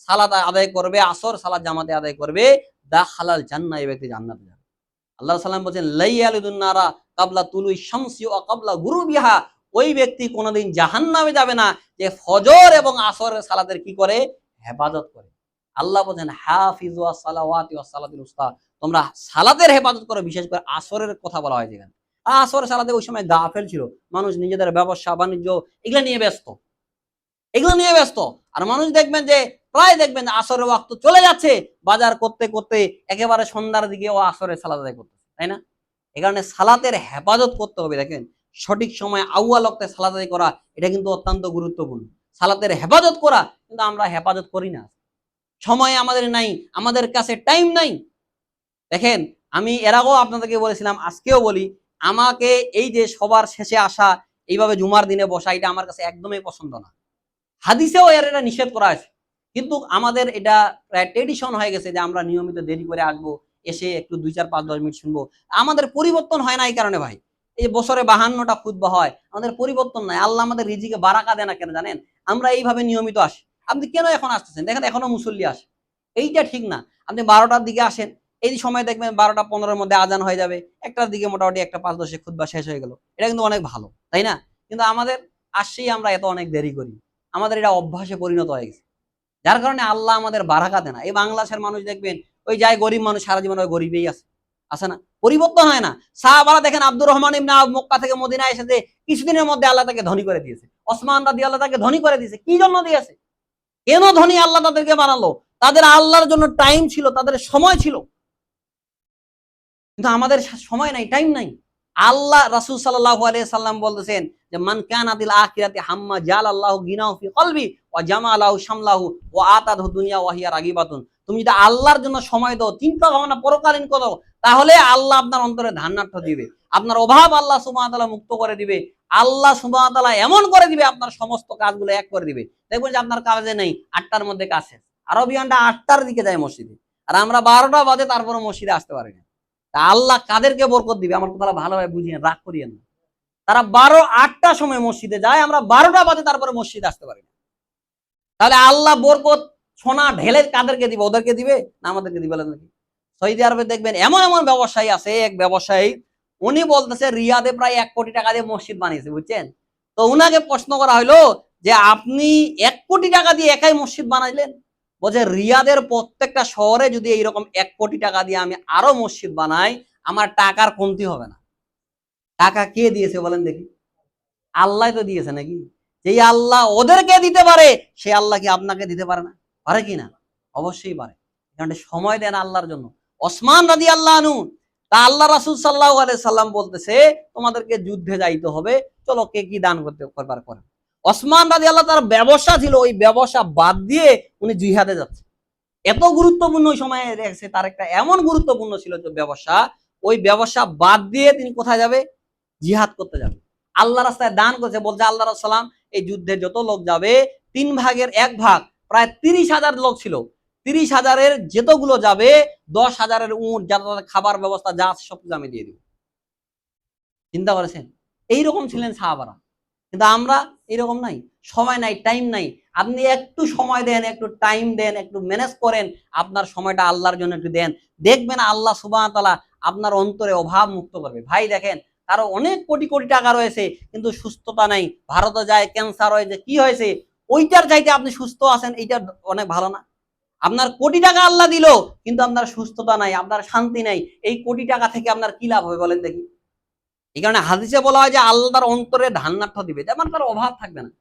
সালাত আদায় করবে, আসর সালাত জামাতে আদায় করবে, দাখালাল জান্নাহ, এই ব্যক্তি জান্নাতে যাবে। আল্লাহ সাল্লাম বলছেন লাইয়ালিদুন নারা কাবলা তুলুই শামসি ওয়া কাবলা গুরুবিহা, ওই ব্যক্তি কোনোদিন জাহান্নামে যাবে না যে ফজর এবং আসরের সালাতের কি করে? হেফাজত করে। আল্লাহ বলেন হাফিজু আস সালাওয়াতি ওয়াস সালাতিল উস্তা, তোমরা সালাতের হেফাজত করো, বিশেষ করে আসরের কথা বলা হয় যেখানে। আসরের সালাতে ওই সময় গাফেল ছিল, মানুষ নিজেদের ব্যবসা বাণিজ্য এগুলা নিয়ে ব্যস্ত, এগুলো নিয়ে ব্যস্ত। আর মানুষ দেখবেন যে প্রায় দেখবেন আসরের ওয়াক্ত চলে যাচ্ছে, বাজার করতে করতে একেবারে সন্ধ্যার দিকে ও আসরের সালাত আদায় করতেছে, তাই না? এই কারণে সালাতের হেফাজত করতে হবে। দেখেন সঠিক সময় আউয়াল ওয়াক্তে সালাত আদায় করা, এটা কিন্তু অত্যন্ত গুরুত্বপূর্ণ। সালাতের হেফাজত করা, কিন্তু আমরা হেফাজত করি না। সময় আমাদের নাই, আমাদের কাছে টাইম নাই। দেখেন আমি এর আগেও আপনাদেরকে বলেছিলাম, আজকেও বলি, আমাকে এই যে সবার শেষে আসা, এইভাবে জুমার দিনে বসা, এটা আমার কাছে একদমই পছন্দ না। হাদিসেও এর এটা নিষেধ করা আছে, কিন্তু আমাদের এটা প্রায় ট্রেডিশন হয়ে গেছে যে আমরা নিয়মিত দেরি করে আসবো, এসে একটু 2, 4, 5, 10 মিনিট শুনবো। আমাদের পরিবর্তন হয় না এই কারণে ভাই, এই বছরে 52টা খুতবা হয়, আমাদের পরিবর্তন নাই। আল্লাহ আমাদের রিজিকে বারাকা দেয় না কেন জানেন? আমরা এইভাবে নিয়মিত আসি। আপনি কেন এখন আসতেছেন? দেখেন এখনো মুসল্লি আসে, এইটা ঠিক না। আপনি 12টার দিকে আসেন, এই সময় দেখবেন 12টা 15-এর মধ্যে আজান হয়ে যাবে, 1টার দিকে মোটামুটি 1টা 5-10 খুতবা শেষ হয়ে গেল, এটা কিন্তু অনেক ভালো, তাই না? কিন্তু আমাদের আসছেই আমরা এত অনেক দেরি করি, আমাদের এটা অভ্যাসে পরিণত হয়ে গেছে, যার কারণে আল্লাহ আমাদের বারাকা দেয় না। এই বাংলাদেশের মানুষ দেখবেন ওই যায় গরিব মানুষ, সারা জীবন ওই গরিবই আছে, আছে না? পরিবর্তন হয় না। সাহাবারা দেখেন আব্দুর রহমান ইবনে আওফ মক্কা থেকে মদিনায় এসেছে, কিছুদিনের মধ্যে আল্লাহ তাকে ধনী করে দিয়েছে। ওসমান রাদিয়াল্লাহু তাকে ধনী করে দিয়েছে, কি জন্য দিয়েছে? কেন ধনী আল্লাহ তাদেরকে বানালো? তাদের আল্লাহর জন্য টাইম ছিল, তাদের সময় ছিল। কিন্তু আমাদের সময় নাই, টাইম নাই। আল্লাহ রাসূল সাল্লাল্লাহু আলাইহি সাল্লাম বলতেছেন যে মান কানাতিল আখিরাতি হাম্মা জালাল্লাহু গিনাহু ফি কলবি ওয়া জামালাহু শামলাহু ওয়া আতাদহু দুনিয়া ওয়া হিয়া রাগিবাতুন। তুমি যদি আল্লাহর জন্য সময় দাও, চিন্তা ভাবনা পরকালীন করো, তাহলে আল্লাহ আপনার অন্তরে ধান্যার্থ দিবে, আপনার অভাব আল্লাহ সুবহানাহু ওয়া তাআলা মুক্ত করে দিবে, আল্লাহ সুবহানাহু ওয়া তাআলা এমন করে দিবে, আপনার সমস্ত কাজগুলো এক করে দিবে। দেখবেন যে আপনার কাজে নেই, 8টার মধ্যে কাজ শেষ। আরবিয়ানরা 8টার দিকে যায় মসজিদে, আর আমরা 12টা বাজে তারপরে মসজিদে আসতে পারি না। তা আল্লাহ কাদেরকে বরকত দিবে আমার কথাটা ভালোভাবে বুঝিয়ে রাগ করিয়েন না। তারা 8টার সময় মসজিদে যায়, আমরা 12টা বাজে তারপরে মসজিদে আসতে পারি না। তাহলে আল্লাহ বরকত সোনা ঢেলে কাদেরকে দিবে? ওদেরকে দিবে না আমাদেরকে দিবে নাকি? সৌদি আরবে দেখবেন এমন এমন ব্যবসায়ী আছে, এক ব্যবসায়ী উনি বলতেছে রিয়াদে প্রায় 1 কোটি টাকা দিয়ে মসজিদ বানিয়েছে, বুঝছেন? তো উনাকে প্রশ্ন করা হলো যে আপনি 1 কোটি টাকা দিয়ে একাই মসজিদ বানাইলেন? বলছে রিয়াদের প্রত্যেকটা শহরে যদি এইরকম 1 কোটি টাকা দিয়ে আমি আরো মসজিদ বানাই, আমার টাকার কমতি হবে না। টাকা কে দিয়েছে বলেন দেখি? আল্লাহ তো দিয়েছে নাকি? যেই আল্লাহ ওদেরকে দিতে পারে, সে আল্লাহ কি আপনাকে দিতে পারে না? পারে কি না? অবশ্যই পারে। কারণ সময় দেন আল্লাহর জন্য। ওসমান রাদিয়াল্লাহু আনহু, তা আল্লাহ রাসূল সাল্লাল্লাহু আলাইহি সাল্লাম বলতেছে তোমাদেরকে যুদ্ধে যাইতে হবে, চলো কে কি দান করতে করবার করেন। ওসমান রাদিয়াল্লাহু, তার ব্যবসা ছিল, ওই ব্যবসা বাদ দিয়ে উনি জিহাদে যাচ্ছে। এত গুরুত্বপূর্ণ ওই সময়ে দেখছে, তার একটা এমন গুরুত্বপূর্ণ ছিল যে ব্যবসা, ওই ব্যবসা বাদ দিয়ে তিনি কোথায় যাবে? জিহাদ করতে যাবে। আল্লাহ রাস্তায় দান করেছে, বলছে আল্লাহ রাসূল সাল্লাম এই যুদ্ধে যত লোক যাবে 3 ভাগের 1 ভাগ, প্রায় 30,000 লোক ছিল, 30,000-এর যেতগুলো যাবে 10,000-এর উট, যাদের খাবার ব্যবস্থা যা আছে সব কিছু আমি দিয়ে দিব। চিন্তা করেছেন? এইরকম ছিলেন সাহাবারা। কিন্তু আমরা এরকম নাই, সময় নাই, টাইম নাই। আপনি একটু সময় দেন, একটু টাইম দেন, একটু ম্যানেজ করেন, আপনার সময়টা আল্লাহর জন্য একটু দেন, দেখবেন আল্লাহ সুবহানাহু ওয়া তাআলা আপনার অন্তরে অভাব মুক্ত করবে। ভাই দেখেন, কারো অনেক কোটি কোটি টাকা রয়েছে কিন্তু সুস্থতা নাই, ভারতে যায় ক্যান্সার হয়েছে, কি হয়েছে? ওইটার চাইতে আপনি সুস্থ আছেন, এইটা অনেক ভালো না? আপনার কোটি টাকা আল্লাহ দিল কিন্তু আপনার সুস্থতা নাই, আপনার শান্তি নাই, এই কোটি টাকা থেকে আপনার কি লাভ হবে বলেন দেখি? এই কারণে হাদিসে বলা হয় যে আল্লাহ তার অন্তরে ধান্যার্থ দিবে, যেমন তার অভাব থাকবে না।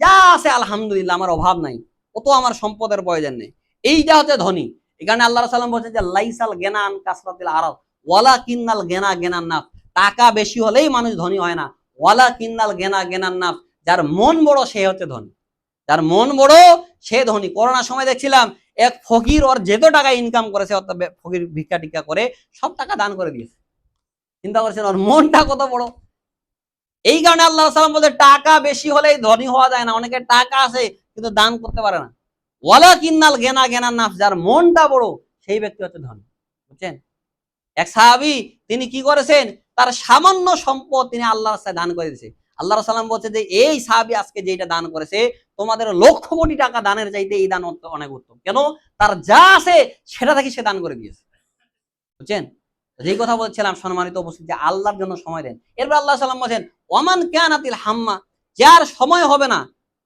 যা আছে আলহামদুলিল্লাহ, আমার অভাব নাই, অত আমার সম্পদের প্রয়োজন নেই। এইটা হচ্ছে ধনী। এই কারণে আল্লাহ সাল্লাম বলছেন যে লাইসাল গেনা আন কাসরাতিল আরাব ওয়ালা কিন্নাল গেনা গেনান নাফস। টাকা বেশি হলেই মানুষ ধনী হয় না। ওয়ালা কিন্নাল গেনা গেনান নাফস। যার মন বড় সে হচ্ছে ধনী, যার মন বড় সে ধনী। করোনার সময় দেখছিলাম এক ফকির, ওর যেত টাকা ইনকাম করেছে, অর্থাৎ ফকির ভিক্ষা টিক্ষা করে সব টাকা দান করে দিয়েছে। চিন্তা করছেন ওর মনটা কত বড়? এই কারণে আল্লাহ সাল্লাম বলছে টাকা বেশি হলেই ধনী হওয়া যায় না। অনেকের টাকা আছে কিন্তু দান করতে পারে না। ওয়ালা কিন্নাল গেনা গেনার নাফস, যার মনটা বড় সেই ব্যক্তি হচ্ছে ধনী, বুঝছেন? এক সাহাবী, তিনি কি করেছেন? তার সামান্য সম্পদ তিনি আল্লাহর রাস্তায় দান করে দিয়েছে। আল্লাহ সাল্লাম বলছে যে এই সাহাবী আজকে যেটা দান করেছে, তোমাদের লক্ষ কোটি টাকা দানের চাইতে এই দান অনেক উত্তম। কেন? তার যা আছে সেটা থেকে সে দান করে দিয়েছে, বুঝছেন? যেই কথা বলছিলাম সম্মানিত উপস্থিতি, যে আল্লাহর জন্য সময় দেন। এরপর আল্লাহ সাল্লাম বলেন ওমান কানাতিল হাম্মা, যার সময় হবে না,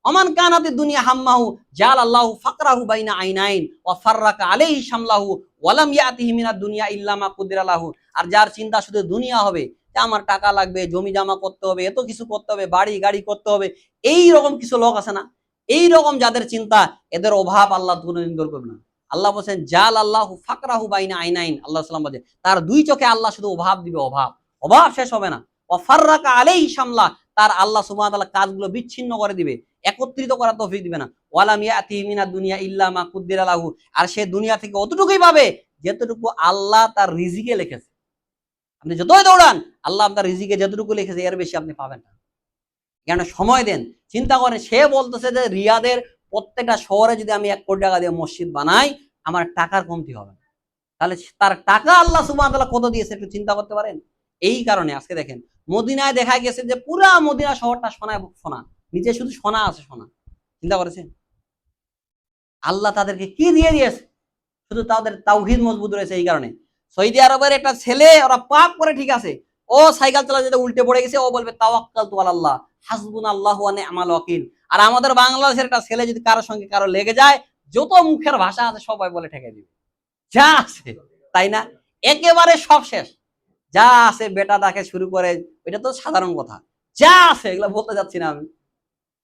ওমান কানাতিদ দুনিয়া হাম্মাহু জাল আল্লাহু ফাকরাহু বাইনা আইনাইন ওয়া ফাররাকা আলাইহি শামলাহু ওয়া লাম ইয়াতিহি মিনাদ দুনিয়া ইল্লা মা কুদিরা লাহু। আর যার চিন্তা শুধু দুনিয়া হবে, যে আমার টাকা লাগবে, জমি জমা করতে হবে, এত কিছু করতে হবে, বাড়ি গাড়ি করতে হবে, এই রকম কিছু লোক আছে না, এই রকম যাদের চিন্তা, এদের অভাব আল্লাহ কোনদিন দূর করবে না। আল্লাহ বলছেন জাল আল্লাহু ফাকরাহু বাইনা আইনাইন, আল্লাহ সাল্লাম বলছেন তার 2 চোখে আল্লাহ শুধু অভাব দিবে, অভাব, অভাব শেষ হবে না। ওয়া ফাররাকা আলাইহি শামলা, তার আল্লাহ সুবহানাহু ওয়া তাআলা কাজগুলো বিচ্ছিন্ন করে দিবে, একত্রিত করার তৌফিক দিবে না। ওয়ালাম ইয়াতিহি মিনাদ দুনিয়া ইল্লা মা কুদ্দিরা লাহু, আর সে দুনিয়া থেকে অতটুকুই পাবে যতটুকু আল্লাহ তার রিজিকে লিখেছে। আপনি যতই দৌড়ান, আল্লাহ আপনার রিজিকে যতটুকু লিখেছে এর বেশি আপনি পাবেন না। কেন? সময় দেন, চিন্তা করেন। সে বলতেছে যে রিয়াদের প্রত্যেকটা শহরে যদি আমি 1 কোটি টাকা দিয়ে মসজিদ বানাই, আমার টাকার কমতি হবে না। তাহলে তার টাকা আল্লাহ সুবহানাহু ওয়া তাআলা কত দিয়েছে একটু চিন্তা করতে পারেন? এই কারণে আজকে দেখেন মদিনায় দেখা গেছে যে পুরা মদিনা শহরটা সোনায় সোনা, নিচে শুধু সোনা আছে, সোনা। চিন্তা করেছেন? আল্লাহ তাদেরকে কি দিয়ে দিয়েছে? শুধু তাদের তাওহীদ মজবুত রয়েছে। এই কারণে সৌদি আরবের একটা ছেলে, ওরা পাপ করে ঠিক আছে, ও সাইকেল চালাতে যেতে উল্টে পড়ে গেছে, ও বলবে তাওয়াক্কালতু আলাল্লাহ হাসবুনাল্লাহু ওয়া নি'মাল ওয়াকিল। আর আমাদের বাংলাদেশের একটা ছেলে যদি কারোর সঙ্গে কারো লেগে যায়, যত মুখের ভাষা আছে সবাই বলে ঠেকে দিবে, যা আছে, তাই না? একেবারে সব শেষ, যা আছে বেটা ডাকে শুরু করে, এটা তো সাধারণ কথা, যা আছে এগুলো বলতে যাচ্ছি না আমি,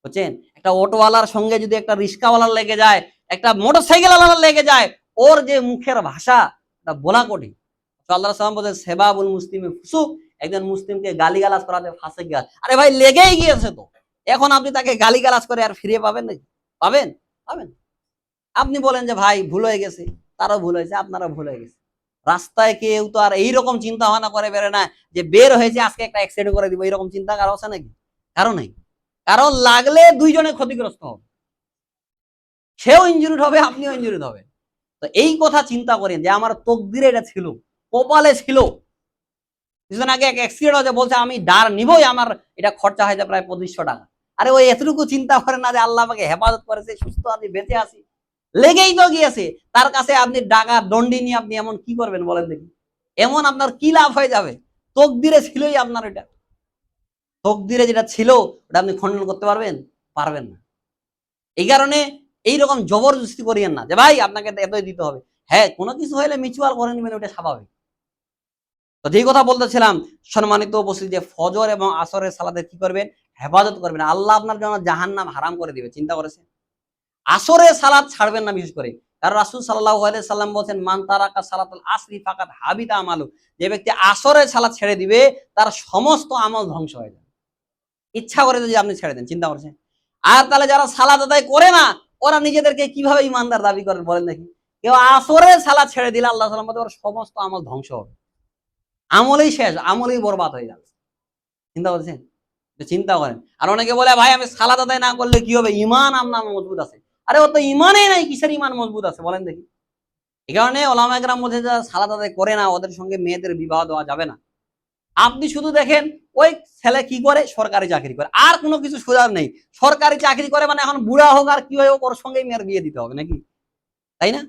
বুঝছেন? একটা অটোওয়ালার সঙ্গে যদি একটা রিক্সাওয়ালার লেগে যায়, একটা মোটরসাইকেল ওয়ালার লেগে যায়, ওর যে মুখের ভাষা তা বলা কঠিন। আল্লাহ রাসূল বলেন সেবাবুল মুসলিমি ফুসুক, একজন মুসলিমকে গালিগালাজ করাতে ফাসিক গাল। আরে ভাই লেগেই গিয়েছে তো, এখন আপনি তাকে গালিগালাজ করে আর ফিরে পাবেন নাকি? পাবেন? পাবেন? আপনি বলেন যে ভাই ভুল হয়ে গেছে, তারও ভুল হয়েছে, আপনারও ভুল হয়ে গেছে। রাস্তায় কেউ তো আর এইরকম চিন্তা ভাবনা করে বেরোয় না যে বের হয়েছে আজকে একটা অ্যাক্সিডেন্ট করে দিব, এরকম চিন্তা কারো আছে নাকি? কারণ নেই, কারণ লাগলে দুইজনে ক্ষতিগ্রস্ত হবে, সেও ইনজুরিড হবে, আপনিও ইনজুরিড হবে। তো এই কথা চিন্তা করেন যে আমার তকদিরে এটা ছিল, কপালে ছিল। কিছুদিন আগে এক অ্যাক্সিডেন্ট হয়েছে, বলছে আমি ডার নিবই, আমার এটা খরচা হয়েছে প্রায় 2500 টাকা। আরে ওই এতটুকু চিন্তা করেন না যে আল্লাহ আমাকে হেফাজত করেছে, সুস্থ আছি, বেঁচে আছি, লেগেই তো গিয়েছে। তার কাছে আপনি ডাকা দণ্ডি নিয়ে আপনি এমন কি করবেন বলেন দেখি? এমন আপনার কি লাভ হয়ে যাবে? তকদিরে ছিলই আপনার, এটা তকদিরে যেটা ছিল ওটা আপনি খণ্ডন করতে পারবেন? পারবেন না। এই কারণে এইরকম জবরদস্তি করিয়েন না যে ভাই আপনাকে এতই দিতে হবে। হ্যাঁ, কোনো কিছু হলে মিউচুয়াল করে নেবেন, ওটা স্বাভাবিক। তো যেই কথা বলতেছিলাম সম্মানিত উপস্থিতি, যে ফজর এবং আসরের সালাতে কি করবেন? হেফাজত করবেন। আল্লাহ আপনার জন্য জাহান্নাম হারাম করে দিবে, চিন্তা করেছেন? আসরের সালাত ছাড়বেন না বিশেষ করে, কারণ রাসূল সাল্লাল্লাহু আলাইহি সাল্লাম বলেছেন মান তারাকা সালাতুল আসরি ফাকাদ হাবিতা আমালু, যে ব্যক্তি আসরের সালাত ছেড়ে দিবে তার সমস্ত আমল ধ্বংস হয়ে যাবে। ইচ্ছা করে যদি আপনি ছেড়ে দেন, চিন্তা করছেন? আর তাহলে যারা সালাত আদায় করে না, ওরা নিজেদেরকে কিভাবে ইমানদার দাবি করেন বলেন দেখি? কেউ আসরের সালাত ছেড়ে দিলে আল্লাহ সাল্লাম বলেন ওর সমস্ত আমল ধ্বংস হবে, আমলেই শেষ, আমলেই বরবাদ হয়ে যাবে। চিন্তা করছেন? চিন্তা করেন। আর অনেকে বলে ভাই আমি সালাত আদায় না করলে কি হবে? ইমান আপনার মজবুত আছে। আরে ও তো ইমানেই নাই, কিসের ইমান মজবুত আছে বলেন দেখি? এই কারণে ওলামায়ে কেরাম বলছে যারা সালাত আদায় করে না ওদের সঙ্গে মেয়েদের বিবাহ দেওয়া যাবে না। আপনি শুধু দেখেন ওই ছেলে কি করে? সরকারি চাকরি করে, আর কোনো কিছু সুযোগ নেই। সরকারি চাকরি করে মানে এখন বুড়া হোক আর কি হয় হোক, ওর সঙ্গেই মেয়ের বিয়ে দিতে হবে নাকি? তাই না?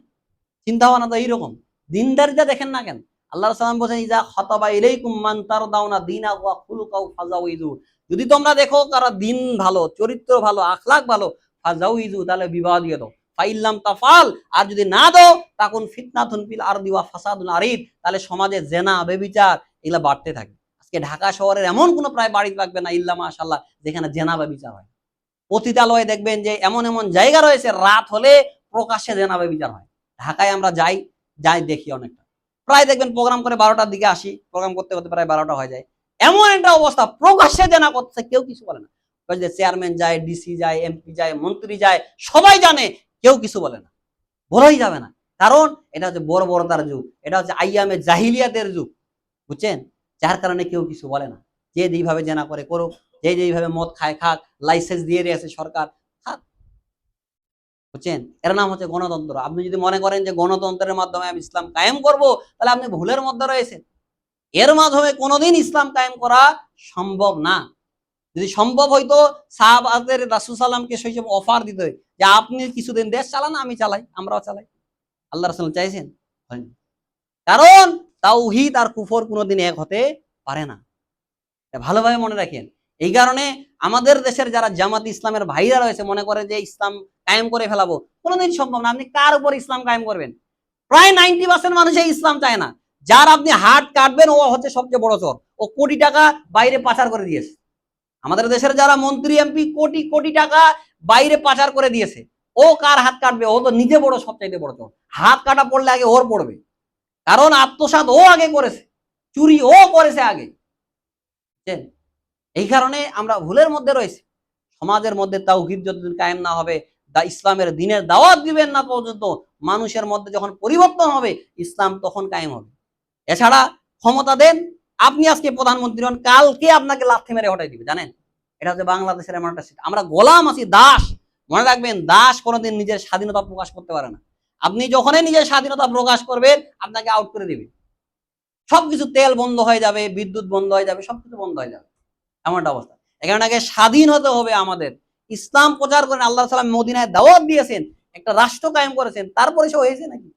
চিন্তা ভাবনা তো এইরকম। দিনদারিতা দেখেন না কেন? আল্লাহ সাল্লাম বলছেন ইজা খাতাবা ইলাইকুম মান তারদাউনা দীনাহু ওয়া খুলুকাহু ফাজাউইজু, যদি তোমরা দেখো কারো দিন ভালো, চরিত্র ভালো, আখলাক ভালো, ফাজাউইজু, তাহলে বিবাহ দিয়ে দাও। ফাইল্লাম তাফাল, আর যদি না দাও তাকুন ফিতনাতুন ফিল আরদি ওয়া ফাসাদুন আরিদ, তাহলে সমাজে জেনা, ব্যভিচার এগুলা বাড়তে থাকে। আজকে ঢাকা শহরের এমন কোনো প্রায় বাড়ি থাকবে না ইল্লা মাশাআল্লাহ যেখানে জেনা ব্যভিচার হয়। পতিতালয়ে দেখবেন যে এমন এমন জায়গা রয়েছে রাত হলে প্রকাশ্যে জেনা ব্যভিচার হয়। ঢাকায় আমরা যাই যাই দেখি অনেকটা, প্রায় দেখবেন প্রোগ্রাম করে 12টার দিকে আসি, প্রোগ্রাম করতে করতে প্রায় 12টা হয়ে যায়। এমন একটা অবস্থা, প্রকাশ্যে জেনা করতেছে, কেউ কিছু বলে না। যে চেয়ারম্যান যায়, ডিসি যায়, এমপি যায়, মন্ত্রী যায়, সবাই জানে, কেউ কিছু বলে না, বলাই যাবে না। কারণ এটা হচ্ছে বড় বড়তার যুগ, এটা হচ্ছে আইয়ামে জাহিলিয়াতের যুগ, বুঝছেন? যার কারণে কেউ কিছু বলে না। যে যেইভাবে জেনা করে করুক, যে যেইভাবে মদ খায় খাক, লাইসেন্স দিয়ে দিয়েছে সরকার, খাক, বুঝছেন? এর নাম হচ্ছে গণতন্ত্র। আপনি যদি মনে করেন যে গণতন্ত্রের মাধ্যমে আমি ইসলাম কায়েম করব, তাহলে আপনি ভুলের মধ্যে রয়েছেন। এর মাধ্যমে কোনোদিন ইসলাম কায়েম করা সম্ভব না। যদি সম্ভব হইতো সাহাবাদের রাসূল সাল্লামকে সেই সময় অফার দিত যে আপনি কিছুদিন দেশ চালান, আমি চালাই, আমরাও চালাই। আল্লাহ রাসূল চাইছেন? হয়নি। কারণ তাওহীদ আর কুফর কোনোদিন এক হতে পারে না। ভালোভাবে মনে রাখেন। এই কারণে আমাদের দেশের যারা জামাত ইসলামের ভাইরা রয়েছে মনে করে যে ইসলাম কায়েম করে ফেলাবো, কোনোদিন সম্ভব না। আপনি কার উপর ইসলাম কায়েম করবেন? প্রায় 90% মানুষই ইসলাম চায় না। যার আপনি হাত কাটবেন ও হচ্ছে সবচেয়ে বড় চোর, ও কোটি টাকা বাইরে পাচার করে দিয়েছে। আমাদের দেশের যারা মন্ত্রী এমপি কোটি কোটি টাকা বাইরে পাচার করে দিয়েছে, ও কার হাত কাটবে? ও তো নিজে বড়, সবচাইতে বড় চোর। হাত কাটা পড়লে আগে ওর পড়বে, কারণ আত্মসাৎ ও আগে করেছে, চুরি ও করেছে আগে। এই কারণে আমরা ভুলের মধ্যে রয়েছি। সমাজের মধ্যে তাওহীদ যতদিন কায়েম না হবে, ইসলামের দ্বীনের দাওয়াত দিবেন না পর্যন্ত, মানুষের মধ্যে যখন পরিবর্তন হবে ইসলাম তখন কায়েম হবে। এছাড়া ক্ষমতা দেন, আপনি আজকে প্রধানমন্ত্রী হন, কালকে আপনাকে লাথি মেরে হটাই দিবে, জানেন? এটা হচ্ছে বাংলাদেশের এমন একটা সিস্টেম। আমরা গোলাম আছি, দাস। মনে রাখবেন, দাস কোনোদিন নিজের স্বাধীনতা প্রকাশ করতে পারে না। আপনি যখনই নিজের স্বাধীনতা প্রকাশ করবেন আপনাকে আউট করে দিবে। সবকিছু, তেল বন্ধ হয়ে যাবে, বিদ্যুৎ বন্ধ হয়ে যাবে, সবকিছু বন্ধ হয়ে যাবে, এমন একটা অবস্থা। এখানে আগে স্বাধীন হতে হবে আমাদের। ইসলাম প্রচার করেন, আল্লাহ সাল্লাম মদিনায় দাওয়াত দিয়েছেন, একটা রাষ্ট্র কায়েম করেছেন, তারপরে সে হয়েছে নাকি?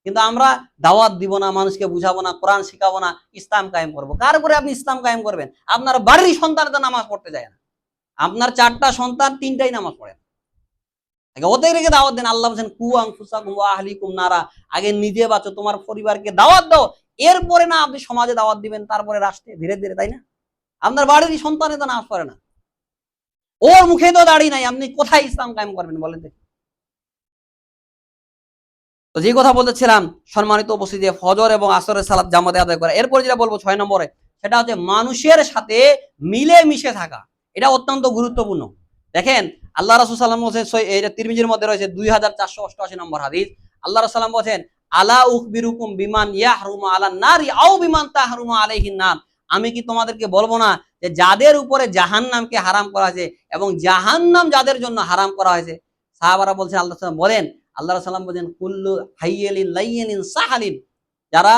কিন্তু আমরা দাওয়াত দিব না, মানুষকে বুঝাবো না, কোরআন শিখাবো না, ইসলাম কায়েম করবো। কার উপরে আপনি ইসলাম কায়েম করবেন? আপনার বাড়ির সন্তান তো নামাজ পড়তে যায় না, আপনার 4টা সন্তান 3টাই নামাজ পড়ে না। ওদের রেখে দাওয়াত দেন। আল্লাহ বলছেন কু আনফুসাকুম ওয়া আহলিকুম নারা, আগে নিজে বাঁচো, তোমার পরিবারকে দাওয়াত দাও, এরপরে না আপনি সমাজে দাওয়াত দিবেন, তারপরে রাষ্ট্রে, ধীরে ধীরে, তাই না? আপনার বাড়ির সন্তানে তো নামাজ পড়ে না, ওর মুখে তো দাড়ি নাই, আপনি কোথায় ইসলাম কায়েম করবেন বলেন দেখি? তো যে কথা বলতেছিলাম সম্মানিত উপস্থিতি, ফজর এবং আসরের সালাত জামাতে আদায় করা। এরপর যেটা বলবো 6 নম্বরে, সেটা হচ্ছে মানুষের সাথে মিলে মিশে থাকা। এটা অত্যন্ত গুরুত্বপূর্ণ। দেখেন আল্লাহ রাসূল সাল্লাল্লাহু আলাইহি ওয়াসাল্লাম, এটা তিরমিজির মধ্যে রয়েছে 2488 নম্বর হাদিস। আল্লাহ রাসূল সাল্লাল্লাহু আলাইহি ওয়াসাল্লাম বলেন আলা উখবিরুকুম বিমান ইয়াহরুমু আলান নারি আও বিমান তাহরুমু আলাইহিন নার, আমি কি তোমাদেরকে বলবো না যে যাদের উপরে জাহান্নামকে হারাম করা হয়েছে এবং জাহান্নাম যাদের জন্য হারাম করা হয়েছে, সাহাবারা বলছেন, আল্লাহ সাল্লাম বলেন, আল্লাহ সাল্লাম বলছেন কুল্লু হাইয়ালিন লাইয়ানিন সাহালিন, যারা